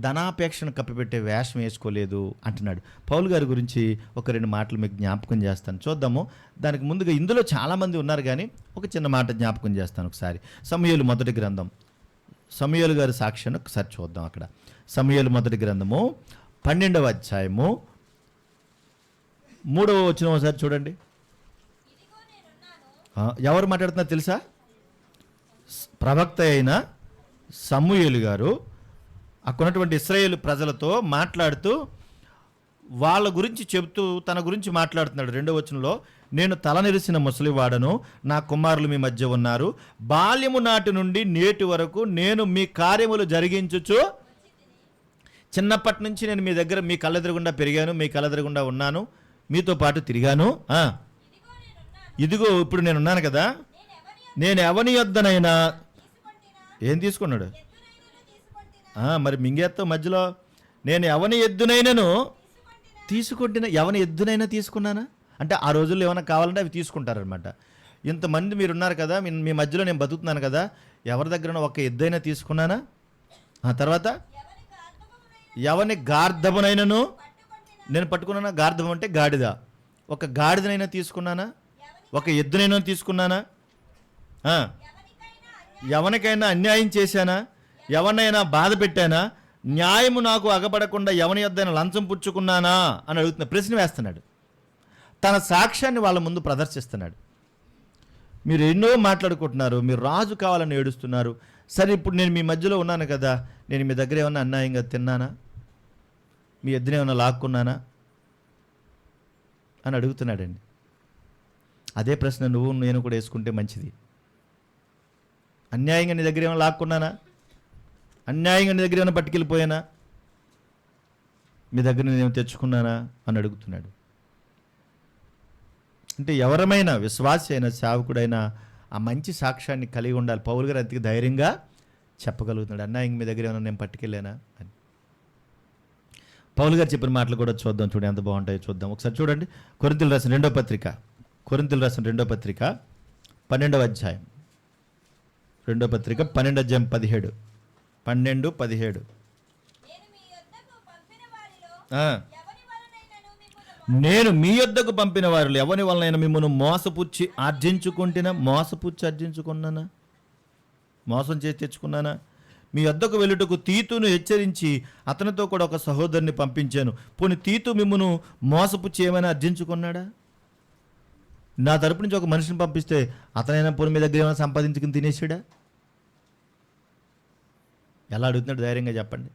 ధనాపేక్షను కప్పిపెట్టే వేషం వేసుకోలేదు అంటున్నాడు. పౌలు గారి గురించి ఒక 2 మాటలు మీకు జ్ఞాపకం చేస్తాను, చూద్దాము. దానికి ముందుగా ఇందులో చాలామంది ఉన్నారు కానీ ఒక చిన్న మాట జ్ఞాపకం చేస్తాను. ఒకసారి సమూయేలు మొదటి గ్రంథం, సమూయేలు గారి సాక్ష్యాన్ని ఒకసారి చూద్దాం. అక్కడ సమూయేలు మొదటి గ్రంథము 12వ అధ్యాయము 3వ వచనం ఒకసారి చూడండి. ఎవరు మాట్లాడుతున్నారు తెలుసా? ప్రవక్త అయిన సమూయేలు గారు అక్కడున్నటువంటి ఇశ్రాయేలు ప్రజలతో మాట్లాడుతూ వాళ్ళ గురించి చెబుతూ తన గురించి మాట్లాడుతున్నాడు. 2వ వచనంలో, నేను తలనిరిసిన ముసలివాడను, నా కుమారులు మీ మధ్య ఉన్నారు, బాల్యము నాటి నుండి నేటి వరకు నేను మీ కార్యములు జరిగించుచు, చిన్నప్పటి నుంచి నేను మీ దగ్గర మీ కళ్ళెదురుగుండా పెరిగాను, మీ కళ్ళెదురుగుండా ఉన్నాను, మీతో పాటు తిరిగాను. ఇదిగో ఇప్పుడు నేనున్నాను కదా, నేను ఎవని యొద్దనైనా ఏం తీసుకున్నాడు? మరి మింగేత్తో మధ్యలో నేను ఎవని ఎద్దునైనాను తీసుకుంటున్నా. ఎవని ఎద్దునైనా తీసుకున్నానా అంటే ఆ రోజుల్లో ఏమైనా కావాలంటే అవి తీసుకుంటారనమాట. ఇంతమంది మీరు ఉన్నారు కదా, మీ మధ్యలో నేను బతుకుతున్నాను కదా, ఎవరి దగ్గర ఒక ఎద్దైనా తీసుకున్నానా? ఆ తర్వాత ఎవని గార్ధమునైనను నేను పట్టుకున్నానా? గార్ధం అంటే గాడిద. ఒక గాడిదనైనా తీసుకున్నానా? ఒక ఎద్దునైనా తీసుకున్నానా? ఎవరికైనా అన్యాయం చేశానా? ఎవరినైనా బాధ పెట్టానా? న్యాయము నాకు అగపడకుండా ఎవని యొద్దైనా లంచం పుచ్చుకున్నానా అని అడుగుతున్న ప్రశ్న వేస్తున్నాడు. తన సాక్ష్యాన్ని వాళ్ళ ముందు ప్రదర్శిస్తున్నాడు. మీరు ఎన్నో మాట్లాడుకుంటున్నారు, మీరు రాజు కావాలని ఏడుస్తున్నారు. సరే ఇప్పుడు నేను మీ మధ్యలో ఉన్నాను కదా, నేను మీ దగ్గర ఏమన్నా అన్యాయంగా తిన్నానా? మీ ఎద్దున ఏమన్నా లాక్కున్నానా అని అడుగుతున్నాడండి. అదే ప్రశ్న నువ్వు నేను కూడా వేసుకుంటే మంచిది. అన్యాయంగా నీ దగ్గర ఏమైనా లాక్కున్నానా? అన్యాయంగా నీ దగ్గర ఏమైనా పట్టుకెళ్ళిపోయానా? మీ దగ్గర నేనేమో తెచ్చుకున్నానా అని అడుగుతున్నాడు. అంటే ఎవరమైనా విశ్వాసి అయినా సేవకుడైనా ఆ మంచి సాక్ష్యాన్ని కలిగి ఉండాలి. పౌలు గారు అంతగా ధైర్యంగా చెప్పగలుగుతున్నాడు, అన్యాయంగా మీ దగ్గర ఏమైనా నేను పట్టుకెళ్ళానా అని. పౌలు గారు చెప్పిన మాటలు కూడా చూద్దాం, చూడండి ఎంత బాగుంటాయో చూద్దాం. ఒకసారి చూడండి, కొరింథీయులకు రాసిన రెండో పత్రిక 12వ అధ్యాయం, 2వ పత్రిక 12వ అధ్యాయం 17, 12, 17. నేను మీ యొద్దకు పంపిన వారిలో ఎవరి వలనైనా మిమ్మల్ని మోసపుచ్చి ఆర్జించుకున్నానా? మోసం చేసి తెచ్చుకున్నానా? మీ యొద్దకు వెళ్ళుటకు తీతును హెచ్చరించి అతనితో కూడా ఒక సహోదరుని పంపించాను. పోనీ తీతు మిమ్మను మోసపుచ్చి ఏమైనా అర్జించుకున్నాడా? నా తరపు నుంచి ఒక మనిషిని పంపిస్తే అతనైనా పోనీ మీ దగ్గర ఏమైనా సంపాదించుకుని తినేసాడా? ఎలా అడుగుతున్నాడు? ధైర్యంగా చెప్పండి.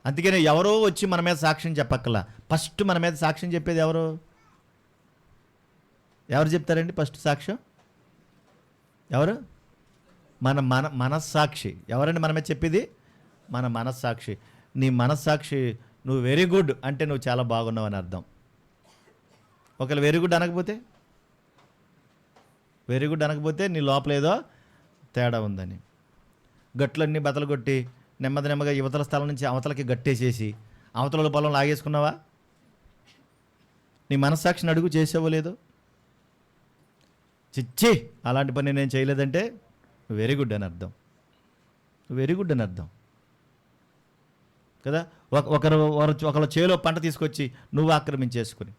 అందుకనే ఎవరో వచ్చి మన మీద సాక్ష్యం చెప్పక్కలా. ఫస్ట్ మన మీద సాక్ష్యం చెప్పేది ఎవరు చెప్తారండి? ఫస్ట్ సాక్ష్యం ఎవరు? మన మనస్సాక్షి. ఎవరండి మన మీద చెప్పేది? మన మనస్సాక్షి. నీ మనస్సాక్షి నువ్వు వెరీ గుడ్ అంటే నువ్వు చాలా బాగున్నావు అని అర్థం. ఒకవేళ వెరీ గుడ్ అనకపోతే నీ లోపల ఏదో తేడా ఉందని. గట్లన్నీ బతలు కొట్టి నెమ్మదిగా యువతల స్థలం నుంచి అవతలకి గట్టేసేసి అవతల పొలం లాగేసుకున్నావా? నీ మనస్సాక్షిని అడుగు, చేసావో లేదో? చిచ్చి అలాంటి పని నేను చేయలేదంటే వెరీ గుడ్ అని అర్థం. కదా. ఒకళ్ళ చేలో పంట తీసుకొచ్చి నువ్వు ఆక్రమించేసుకుని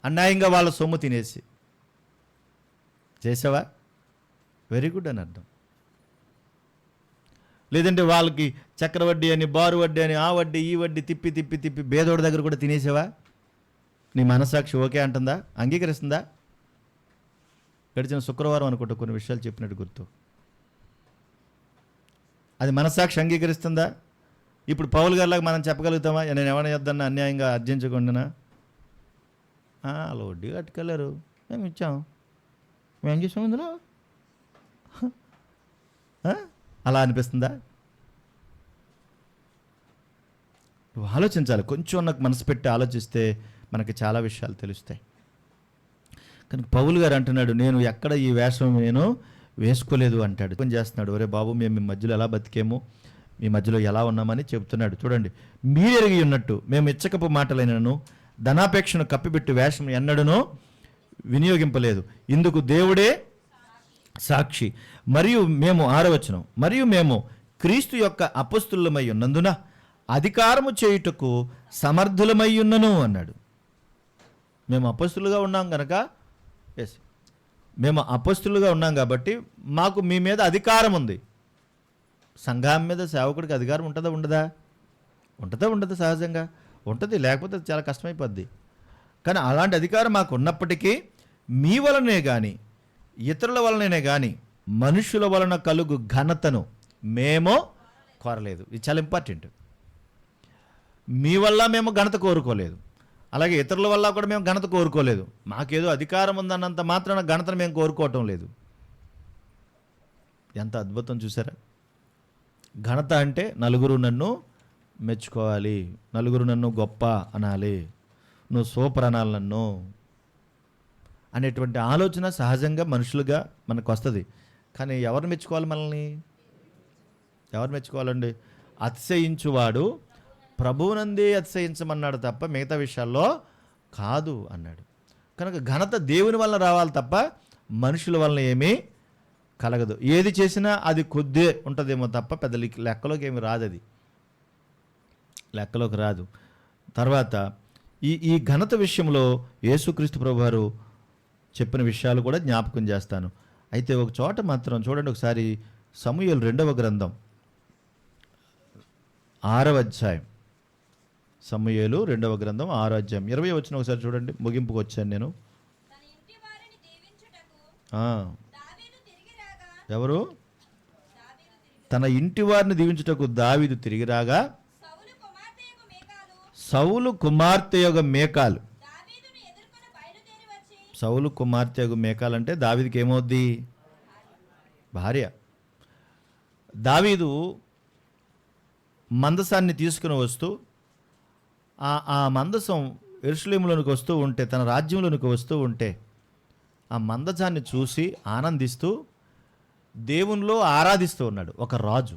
అన్యాయంగా వాళ్ళ సొమ్ము తినేసి చేసావా? వెరీ గుడ్ అని అర్థం. లేదంటే వాళ్ళకి చక్ర వడ్డీ అని, బారు వడ్డీ అని, ఆ వడ్డీ ఈ వడ్డీ తిప్పి బేదోడి దగ్గర కూడా తినేసావా? నీ మనస్సాక్షి ఓకే అంటుందా? అంగీకరిస్తుందా? గడిచిన శుక్రవారం అనుకుంటా కొన్ని విషయాలు చెప్పినట్టు గుర్తు. అది మనస్సాక్షి అంగీకరిస్తుందా? ఇప్పుడు పౌలు గారిలాగా మనం చెప్పగలుగుతామా? నేను ఎవరైనా చేద్దాన్ని అన్యాయంగా అర్జించకుండా అలా వడ్డీ కట్టుకెళ్ళారు, మేము ఇచ్చాం, మేము చేసాం ఇందులో, అలా అనిపిస్తుందా? నువ్వు ఆలోచించాలి. కొంచెం నాకు మనసు పెట్టి ఆలోచిస్తే మనకి చాలా విషయాలు తెలుస్తాయి. కానీ పౌలు గారు అంటున్నాడు, నేను ఎక్కడ ఈ వేషం నేను వేసుకోలేదు అంటాడు. పని చేస్తున్నాడు. ఒరే బాబు, మేము మీ మధ్యలో ఎలా బతికేమో, మీ మధ్యలో ఎలా ఉన్నామని చెప్తున్నాడు. చూడండి, మీరు ఎరిగి ఉన్నట్టు మేము ఇచ్చకపు మాటలైనను ధనాపేక్షను కప్పిపెట్టి వేషం ఎన్నడనో వినియోగింపలేదు. ఇందుకు దేవుడే సాక్షి. మరియు మేము 6వ వచనం, మరియు మేము క్రీస్తు యొక్క అపొస్తలులమై ఉన్నందున అధికారము చేయుటకు సమర్థులమై ఉన్నను అన్నాడు. మేము అపొస్తలుగా ఉన్నాం కనుక, మేము అపొస్తలుగా ఉన్నాం కాబట్టి మాకు మీ మీద అధికారం ఉంది. సంఘం మీద సేవకుడికి అధికారం ఉంటుందా ఉండదా? ఉండదు, సహజంగా ఉంటుంది. లేకపోతే చాలా కష్టమైపోద్ది. కానీ అలాంటి అధికారం మాకు ఉన్నప్పటికీ మీ వలనే కానీ ఇతరుల వలనే కానీ మనుషుల వలన కలుగు ఘనతను మేము కోరలేదు. ఇది చాలా ఇంపార్టెంట్. మీ వల్ల మేము ఘనత కోరుకోలేదు, అలాగే ఇతరుల వల్ల కూడా మేము ఘనత కోరుకోలేదు. మాకేదో అధికారం ఉందన్నంత మాత్రాన ఘనతను మేము కోరుకోవటం లేదు. ఎంత అద్భుతం చూసారా? ఘనత అంటే నలుగురు నన్ను మెచ్చుకోవాలి, నలుగురు నన్ను గొప్ప అనాలి, నువ్వు సూపర్ అనాలి నన్ను అనేటువంటి ఆలోచన సహజంగా మనుషులుగా మనకు వస్తుంది. కానీ ఎవరు మెచ్చుకోవాలి మనల్ని? ఎవరు మెచ్చుకోవాలండి? అతిశయించువాడు ప్రభువునందే అతిశయించమన్నాడు తప్ప మిగతా విషయాల్లో కాదు అన్నాడు. కనుక ఘనత దేవుని వల్ల రావాలి తప్ప మనుషుల వలన ఏమీ కలగదు. ఏది చేసినా అది కొద్దే ఉంటుందేమో తప్ప పెద్ద లెక్కలోకి ఏమి రాదు, అది లెక్కలోకి రాదు. తర్వాత ఈ ఘనత విషయంలో యేసుక్రీస్తు ప్రభువారు చెప్పిన విషయాలు కూడా జ్ఞాపకం చేస్తాను. అయితే ఒక చోట మాత్రం చూడండి ఒకసారి, సమూయేలు 2వ గ్రంథం 6వ అధ్యాయం, సమూయేలు 2వ గ్రంథం 6వ అధ్యాయం 20వ వచనం ఒకసారి చూడండి. ముగింపుకు వచ్చాను నేను. ఎవరు? తన ఇంటి వారిని దీవించుటకు దావీదు తిరిగి రాగా సౌలు కుమార్తె యొక్క మేకాలు. సౌలు కుమార్తె యొక్క మేకాలు అంటే దావీదుకి ఏమవుద్ది? భార్య. దావీదు మందసాన్ని తీసుకుని వస్తూ ఆ మందసం యెరూషలేములోనికి వస్తూ ఉంటే, తన రాజ్యంలోనికి వస్తూ ఉంటే ఆ మందసాన్ని చూసి ఆనందిస్తూ దేవునిలో ఆరాధిస్తూ ఉన్నాడు ఒక రాజు.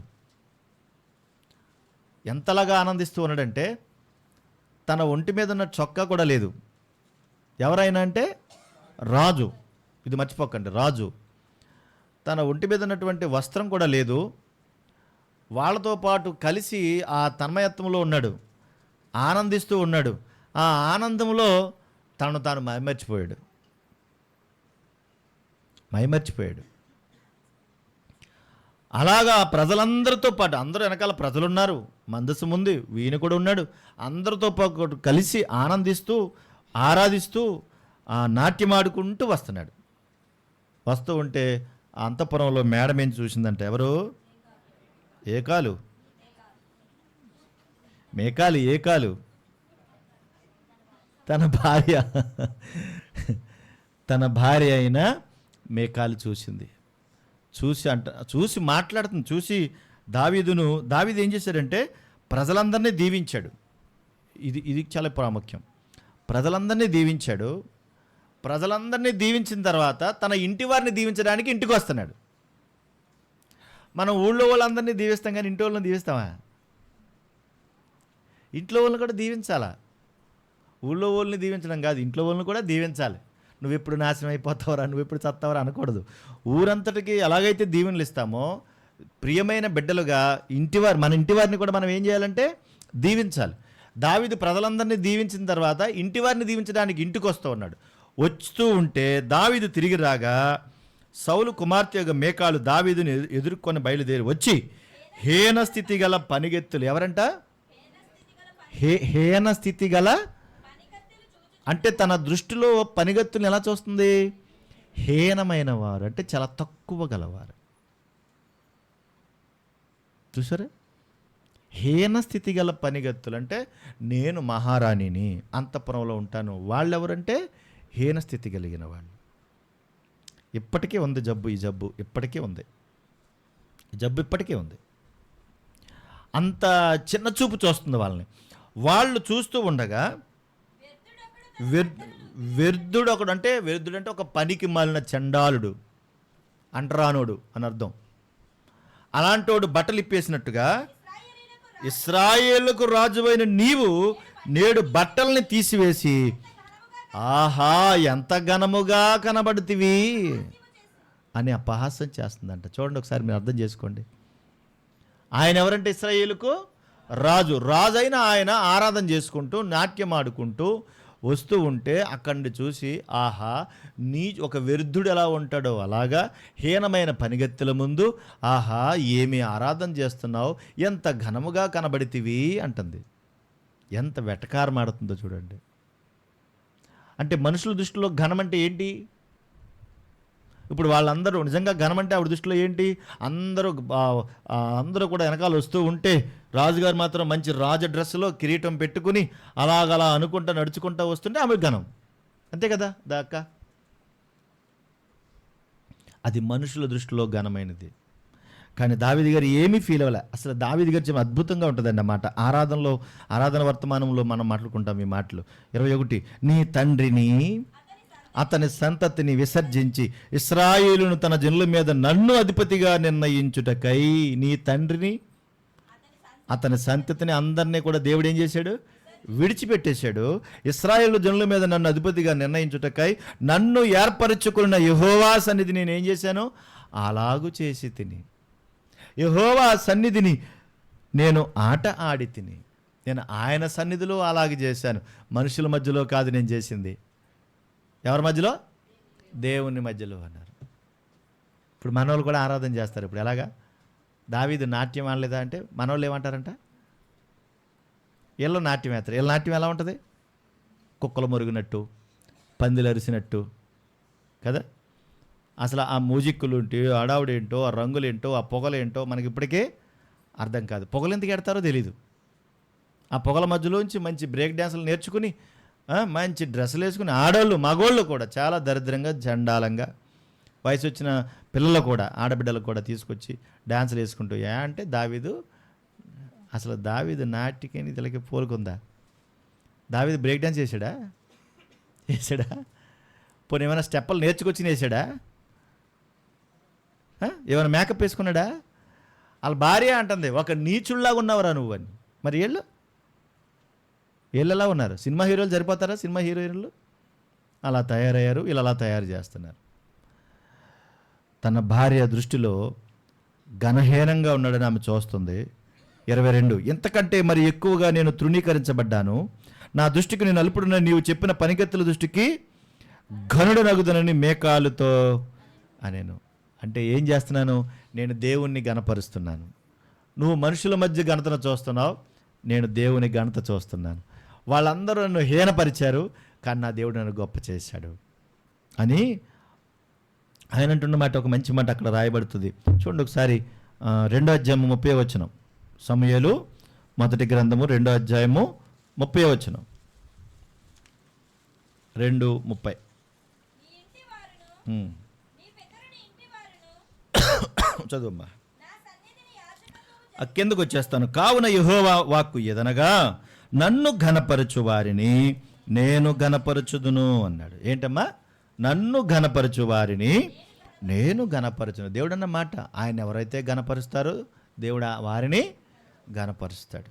ఎంతలాగా ఆనందిస్తూ ఉన్నాడంటే తన ఒంటి మీద ఉన్న చొక్కా కూడా లేదు. ఎవరైనా అంటే రాజు. ఇది మర్చిపోకండి. రాజు తన ఒంటి మీద ఉన్నటువంటి వస్త్రం కూడా లేదు, వాళ్ళతో పాటు కలిసి ఆ తన్మయత్వంలో ఉన్నాడు, ఆనందిస్తూ ఉన్నాడు. ఆ ఆనందంలో తనను తాను మైమర్చిపోయాడు. అలాగా ప్రజలందరితో పాటు, అందరూ వెనకాల ప్రజలున్నారు, మందసం ఉంది, వీణ కూడా ఉన్నాడు, అందరితో పాటు కలిసి ఆనందిస్తూ ఆరాధిస్తూ ఆ నాట్యమాడుకుంటూ వస్తున్నాడు. వస్తూ ఉంటే ఆ అంతఃపురంలో మేడమేం చూసిందంటే, ఎవరు? ఏకాలు, మేకాలు, ఏకాలు తన భార్య అయిన మేకాలు చూసింది. చూసి మాట్లాడుతుంది. చూసి దావీదు ఏం చేశాడంటే ప్రజలందరినీ దీవించాడు. ఇది చాలా ప్రాముఖ్యం. ప్రజలందరినీ దీవించాడు. ప్రజలందరినీ దీవించిన తర్వాత తన ఇంటి వారిని దీవించడానికి ఇంటికి వస్తున్నాడు. మనం ఊళ్ళో వాళ్ళందరినీ దీవిస్తాం, కానీ ఇంటి వాళ్ళని దీవిస్తామా? ఇంట్లో వాళ్ళని కూడా దీవించాలా? ఊళ్ళో వాళ్ళని దీవించడం కాదు, ఇంట్లో వాళ్ళని కూడా దీవించాలి. నువ్వు ఎప్పుడు నాశనం అయిపోతావరా, నువ్వు ఎప్పుడు చస్తావరా అనకూడదు. ఊరంతటికి ఎలాగైతే దీవెనలు ఇస్తామో, ప్రియమైన బిడ్డలుగా మన ఇంటి వారిని కూడా మనం ఏం చేయాలంటే దీవించాలి. దావీదు ప్రజలందరినీ దీవించిన తర్వాత ఇంటి వారిని దీవించడానికి ఇంటికి వస్తూ ఉన్నాడు. వస్తూ ఉంటే దావీదు తిరిగి రాగా సౌలు కుమార్తె మేకాలు దావీదుని ఎదుర్కొని బయలుదేరి వచ్చి హీన స్థితి గల పనిగెత్తులు, ఎవరంట? హీన స్థితి గల అంటే తన దృష్టిలో పనిగత్తులు ఎలా చూస్తుంది? హీనమైన వారు అంటే చాలా తక్కువ గలవారు. చూసారా? హీన స్థితి గల పనిగత్తులు అంటే నేను మహారాణిని, అంతఃపురంలో ఉంటాను. వాళ్ళెవరంటే హీన స్థితి కలిగిన వాళ్ళు. ఇప్పటికే ఉంది జబ్బు. ఈ జబ్బు ఇప్పటికే ఉంది. ఇప్పటికే ఉంది. అంత చిన్న చూపు చూస్తుంది వాళ్ళని. వాళ్ళు చూస్తూ ఉండగా వ్యర్థుడు ఒకడు, అంటే వ్యర్థుడు అంటే ఒక పనికి మాలిన చండాలుడు, అంటరానోడు అని అర్థం. అలాంటోడు బట్టలు ఇప్పేసినట్టుగా ఇశ్రాయేలుకు రాజువైన నీవు నేడు బట్టల్ని తీసివేసి ఆహా ఎంత ఘనముగా కనబడుతివి అని అపహాస్యం చేస్తుందంట. చూడండి ఒకసారి, మీరు అర్థం చేసుకోండి. ఆయన ఎవరంటే ఇశ్రాయేలుకు రాజు. రాజైన ఆయన ఆరాధన చేసుకుంటూ నాట్యం ఆడుకుంటూ వస్తూ ఉంటే అక్కడిని చూసి ఆహా ఒక వ్యర్థుడు ఎలా ఉంటాడో అలాగా హీనమైన పనిగత్తెల ముందు ఆహా ఏమి ఆరాధన చేస్తున్నావు, ఎంత ఘనముగా కనబడితివి అంటుంది. ఎంత వెటకారమాడుతుందో చూడండి. అంటే మనుషుల దృష్టిలో ఘనం అంటే ఏంటి? ఇప్పుడు వాళ్ళందరూ నిజంగా ఘనం అంటే ఆవిడ దృష్టిలో ఏంటి? అందరూ కూడా వెనకాల వస్తూ ఉంటే రాజుగారు మాత్రం మంచి రాజ డ్రెస్సులో కిరీటం పెట్టుకుని అలాగలా అనుకుంటా నడుచుకుంటా వస్తుంటే ఆమె ఘనం. అంతే కదా అక్క? అది మనుషుల దృష్టిలో ఘనమైనది. కానీ దావీదు గారు ఏమీ ఫీల్ అవ్వలే. అసలు దావీదు గారు చాలా అద్భుతంగా ఉంటుందండి అన్నమాట. ఆరాధన వర్తమానంలో మనం మాట్లాడుకుంటాం ఈ మాటలు. 21 నీ తండ్రిని అతని సంతతిని విసర్జించి ఇశ్రాయేలును తన జనుల మీద నన్ను అధిపతిగా నిర్ణయించుటకై నీ తండ్రిని అతని సంతతిని అందరినీ కూడా దేవుడు ఏం చేశాడు? విడిచిపెట్టేశాడు. ఇశ్రాయేలు జనుల మీద నన్ను అధిపతిగా నిర్ణయించుటకై నన్ను ఏర్పరచుకున్న యెహోవా సన్నిధి నేను ఏం చేశాను? అలాగు చేసి తిని. యెహోవా సన్నిధిని నేను ఆట ఆడి తిని. నేను ఆయన సన్నిధిలో అలాగే చేశాను, మనుషుల మధ్యలో కాదు నేను చేసింది. ఎవరి మధ్యలో? దేవుని మధ్యలో అన్నారు. ఇప్పుడు మనోళ్ళు కూడా ఆరాధన చేస్తారు. ఇప్పుడు ఎలాగా? దావీదు నాట్యం ఆడలేదా అంటే మనోళ్ళు ఏమంటారంట? వీళ్ళు నాట్యం వేస్తారు. వీళ్ళ నాట్యం ఎలా ఉంటుంది? కుక్కలు మురిగినట్టు, పందిలు అరిసినట్టు కదా. అసలు ఆ మ్యూజిక్లు ఏంటి, అడావుడేంటో, ఆ రంగులేంటో, ఆ పొగలేంటో మనకి ఇప్పటికే అర్థం కాదు. పొగలు ఎందుకు ఎడతారో తెలీదు. ఆ పొగల మధ్యలోంచి మంచి బ్రేక్ డ్యాన్సులు నేర్చుకుని మంచి డ్రెస్సులు వేసుకుని ఆడవాళ్ళు మగవాళ్ళు కూడా చాలా దరిద్రంగా చండాలంగా వయసు వచ్చిన పిల్లలు కూడా ఆడబిడ్డలు కూడా తీసుకొచ్చి డ్యాన్సులు వేసుకుంటూ అంటే దావీదు నాటికి ఇతలకి పోలుకుందా? దావీదు బ్రేక్ డ్యాన్స్ వేసాడా? పోనీ ఏమైనా స్టెప్పులు నేర్చుకొచ్చి వేసాడా? ఏమైనా మేకప్ వేసుకున్నాడా? వాళ్ళ భార్య అంటుంది ఒక నీచుల్లాగా ఉన్నావురా నువ్వు అని. మరి వీళ్ళు ఎలా ఉన్నారు? సినిమా హీరోలు సరిపోతారా? సినిమా హీరోయిన్లు అలా తయారయ్యారు, వీళ్ళు అలా తయారు చేస్తున్నారు. తన భార్య దృష్టిలో ఘనహీనంగా ఉన్నాడని ఆమె చూస్తుంది. 22, ఇంతకంటే మరి ఎక్కువగా నేను తృణీకరించబడ్డాను, నా దృష్టికి నేను అల్పుడున నీవు చెప్పిన పనిగత్తుల దృష్టికి ఘనుడు నగుదనని మేకాలుతో అనేను. అంటే ఏం చేస్తున్నాను? నేను దేవుణ్ణి ఘనపరుస్తున్నాను. నువ్వు మనుషుల మధ్య ఘనతను చూస్తున్నావు, నేను దేవుని ఘనత చూస్తున్నాను. వాళ్ళందరూ నన్ను హీనపరిచారు, కానీ నా దేవుడు నన్ను గొప్ప చేశాడు అని ఆయన అంటున్న మాట, ఒక మంచి మాట అక్కడ రాయబడుతుంది. చూడండి ఒకసారి 2వ అధ్యాయము 30వ వచనం. సమూయేలు మొదటి గ్రంథము 2వ అధ్యాయము 30వ వచనం. 2:30. చదువమ్మా. కిందకు వచ్చేస్తాను. కావున యెహోవా వాక్కు ఎదనగా నన్ను ఘనపరచు వారిని నేను ఘనపరచుదును అన్నాడు. ఏంటమ్మా? నన్ను ఘనపరచు వారిని నేను ఘనపరచును. దేవుడు అన్న మాట. ఆయన ఎవరైతే ఘనపరుస్తారో దేవుడు వారిని ఘనపరుస్తాడు.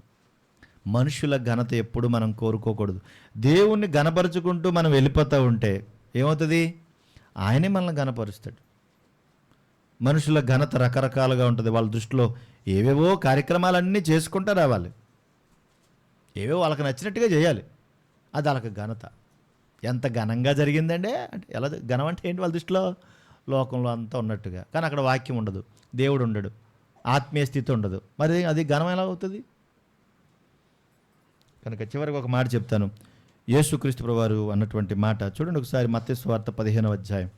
మనుషుల ఘనత ఎప్పుడు మనం కోరుకోకూడదు. దేవుణ్ణి ఘనపరుచుకుంటూ మనం వెళ్ళిపోతూ ఉంటే ఏమవుతుంది? ఆయనే మనల్ని ఘనపరుస్తాడు. మనుషుల ఘనత రకరకాలుగా ఉంటుంది. వాళ్ళ దృష్టిలో ఏవేవో కార్యక్రమాలన్నీ చేసుకుంటూ రావాలి, ఏవేవో వాళ్ళకి నచ్చినట్టుగా చేయాలి. అది వాళ్ళకి ఘనత. ఎంత ఘనంగా జరిగిందంటే, అంటే ఎలా ఘనం అంటే ఏంటి వాళ్ళ దృష్టిలో? లోకంలో అంతా ఉన్నట్టుగా. కానీ అక్కడ వాక్యం ఉండదు, దేవుడు ఉండడు, ఆత్మీయ స్థితి ఉండదు. మరి అది ఘనం ఎలా అవుతుంది? కనుక చివరికి ఒక మాట చెప్తాను. యేసుక్రీస్తు ప్రభువారు అన్నటువంటి మాట చూడండి ఒకసారి. మత్తయి సువార్త 15వ అధ్యాయం.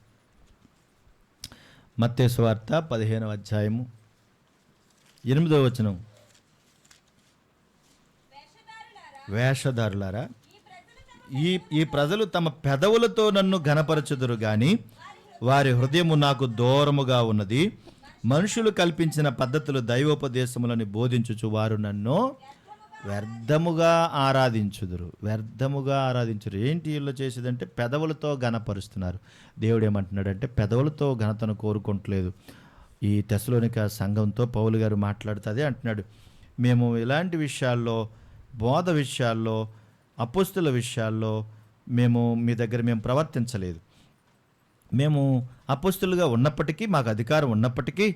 మత్తయి సువార్త 15వ అధ్యాయము 8వ వచనం. వేషధారులారా, ఈ ప్రజలు తమ పెదవులతో నన్ను ఘనపరచుదురు గాని వారి హృదయము నాకు దూరముగా ఉన్నది. మనుషులు కల్పించిన పద్ధతులు దైవోపదేశములని బోధించుచు వారు నన్ను వ్యర్థముగా ఆరాధించుదురు. వ్యర్థముగా ఆరాధించురు. ఏంటి వీళ్ళు చేసేదంటే పెదవులతో ఘనపరుస్తున్నారు. దేవుడు ఏమంటున్నాడంటే పెదవులతో ఘనతను కోరుకోవట్లేదు. ఈ తెస్సలోనిక సంఘంతో పౌలు గారు మాట్లాడుతుంది అంటున్నాడు, మేము ఇలాంటి విషయాల్లో, బోధ విషయాల్లో, అపోస్తుల విషయాల్లో మేము మీ దగ్గర మేము ప్రవర్తించలేదు. మేము అపోస్తులుగా ఉన్నప్పటికీ, మాకు అధికారం ఉన్నప్పటికీ,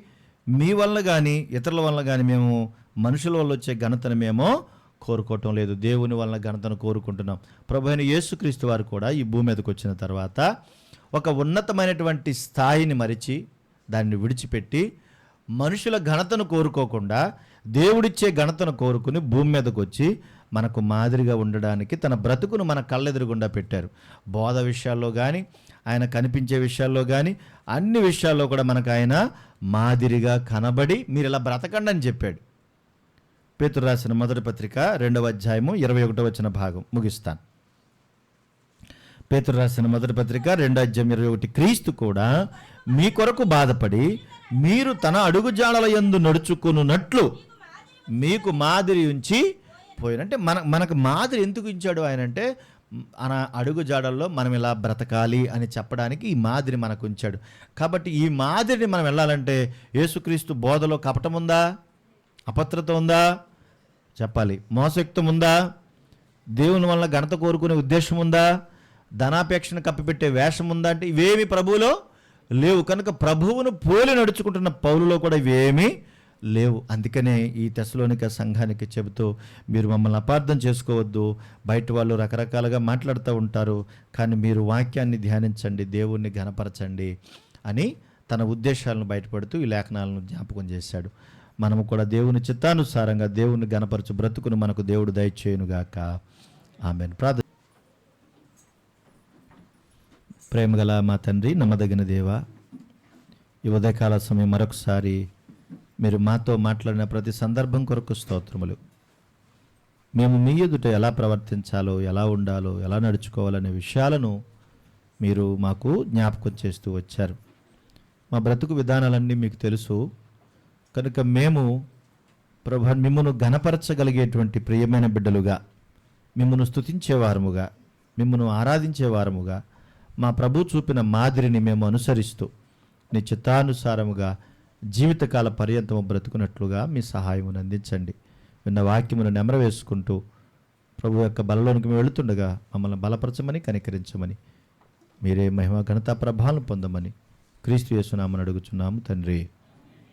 మీ వల్ల కానీ ఇతరుల వల్ల కానీ మేము మనుషుల వల్ల వచ్చే ఘనతను మేము కోరుకోవటం లేదు. దేవుని వలన ఘనతను కోరుకుంటున్నాం. ప్రభు అయిన యేసుక్రీస్తు వారు కూడా ఈ భూమి మీదకి వచ్చిన తర్వాత ఒక ఉన్నతమైనటువంటి స్థాయిని మరిచి దాన్ని విడిచిపెట్టి మనుషుల ఘనతను కోరుకోకుండా దేవుడిచ్చే ఘనతను కోరుకుని భూమి మీదకి వచ్చి మనకు మాదిరిగా ఉండడానికి తన బ్రతుకును మన కళ్ళెదురుగుండా పెట్టారు. బోధ విషయాల్లో కానీ, ఆయన కనిపించే విషయాల్లో కానీ, అన్ని విషయాల్లో కూడా మనకు ఆయన మాదిరిగా కనబడి మీరు ఇలా బ్రతకండి అని చెప్పాడు. పేతురు రాసిన మొదటి పత్రిక 2వ అధ్యాయము 21వ వచన భాగం ముగిస్తాను. పేతురు రాసిన మొదటి పత్రిక 2వ అధ్యాయం 21. క్రీస్తు కూడా మీ కొరకు బాధపడి మీరు తన అడుగుజాడల యందు నడుచుకున్నట్లు మీకు మాదిరి ఉంచి పోయినంటే మనకు మాదిరి ఎందుకు ఇచ్చాడు ఆయన అంటే, మన అడుగు జాడల్లో మనం ఇలా బ్రతకాలి అని చెప్పడానికి ఈ మాదిరి మనకు ఉంచాడు. కాబట్టి ఈ మాదిరిని మనం వెళ్ళాలంటే యేసుక్రీస్తు బోధలో కపటం ఉందా? అపత్రత ఉందా? చెప్పాలి. మోసయుక్తం ఉందా? దేవుని వలన ఘనత కోరుకునే ఉద్దేశం ఉందా? ధనాపేక్షను కప్పిపెట్టే వేషం ఉందా? అంటే ఇవేమి ప్రభువులో లేవు. కనుక ప్రభువును పోలి నడుచుకుంటున్న పౌలులో కూడా ఇవేమీ లేవు. అందుకనే ఈ తెస్సలోనిక సంఘానికి చెబుతూ, మీరు మమ్మల్ని అపార్థం చేసుకోవద్దు, బయట వాళ్ళు రకరకాలుగా మాట్లాడుతూ ఉంటారు, కానీ మీరు వాక్యాన్ని ధ్యానించండి, దేవుణ్ణి ఘనపరచండి అని తన ఉద్దేశాలను బయటపడుతూ ఈ లేఖనాలను జ్ఞాపకం చేశాడు. మనము కూడా దేవుని చిత్తానుసారంగా దేవుని ఘనపరచు బ్రతుకును మనకు దేవుడు దయచేయునుగాక. ఆమేన్. ప్రార్థన. ప్రేమగల మా తండ్రి, నమ్మదగిన దేవా, ఈ ఉదయకాల సమయం మరొకసారి మీరు మాతో మాట్లాడిన ప్రతి సందర్భం కొరకు స్తోత్రములు. మేము మీ ఎదుట ఎలా ప్రవర్తించాలో, ఎలా ఉండాలో, ఎలా నడుచుకోవాలనే విషయాలను మీరు మాకు జ్ఞాపకం చేస్తూ వచ్చారు. మా బ్రతుకు విధానాలన్నీ మీకు తెలుసు. కనుక మేము ప్రభు మిమ్మను ఘనపరచగలిగేటువంటి ప్రియమైన బిడ్డలుగా, మిమ్మను స్తుతించేవారముగా, మిమ్మను ఆరాధించేవారముగా, మా ప్రభు చూపిన మాదిరిని మేము అనుసరిస్తూ నీ చిత్తానుసారముగా జీవితకాల పర్యంతము బ్రతుకున్నట్లుగా మీ సహాయమును అందించండి. విన్న వాక్యమును నెమరవేసుకుంటూ ప్రభు యొక్క బలలోనికి మేము వెళుతుండగా మమ్మల్ని బలపరచమని, కనికరించమని, మీరే మహిమ ఘనత ప్రభావం పొందమని క్రీస్తు యేసునామమున అడుగుచున్నాము తండ్రి.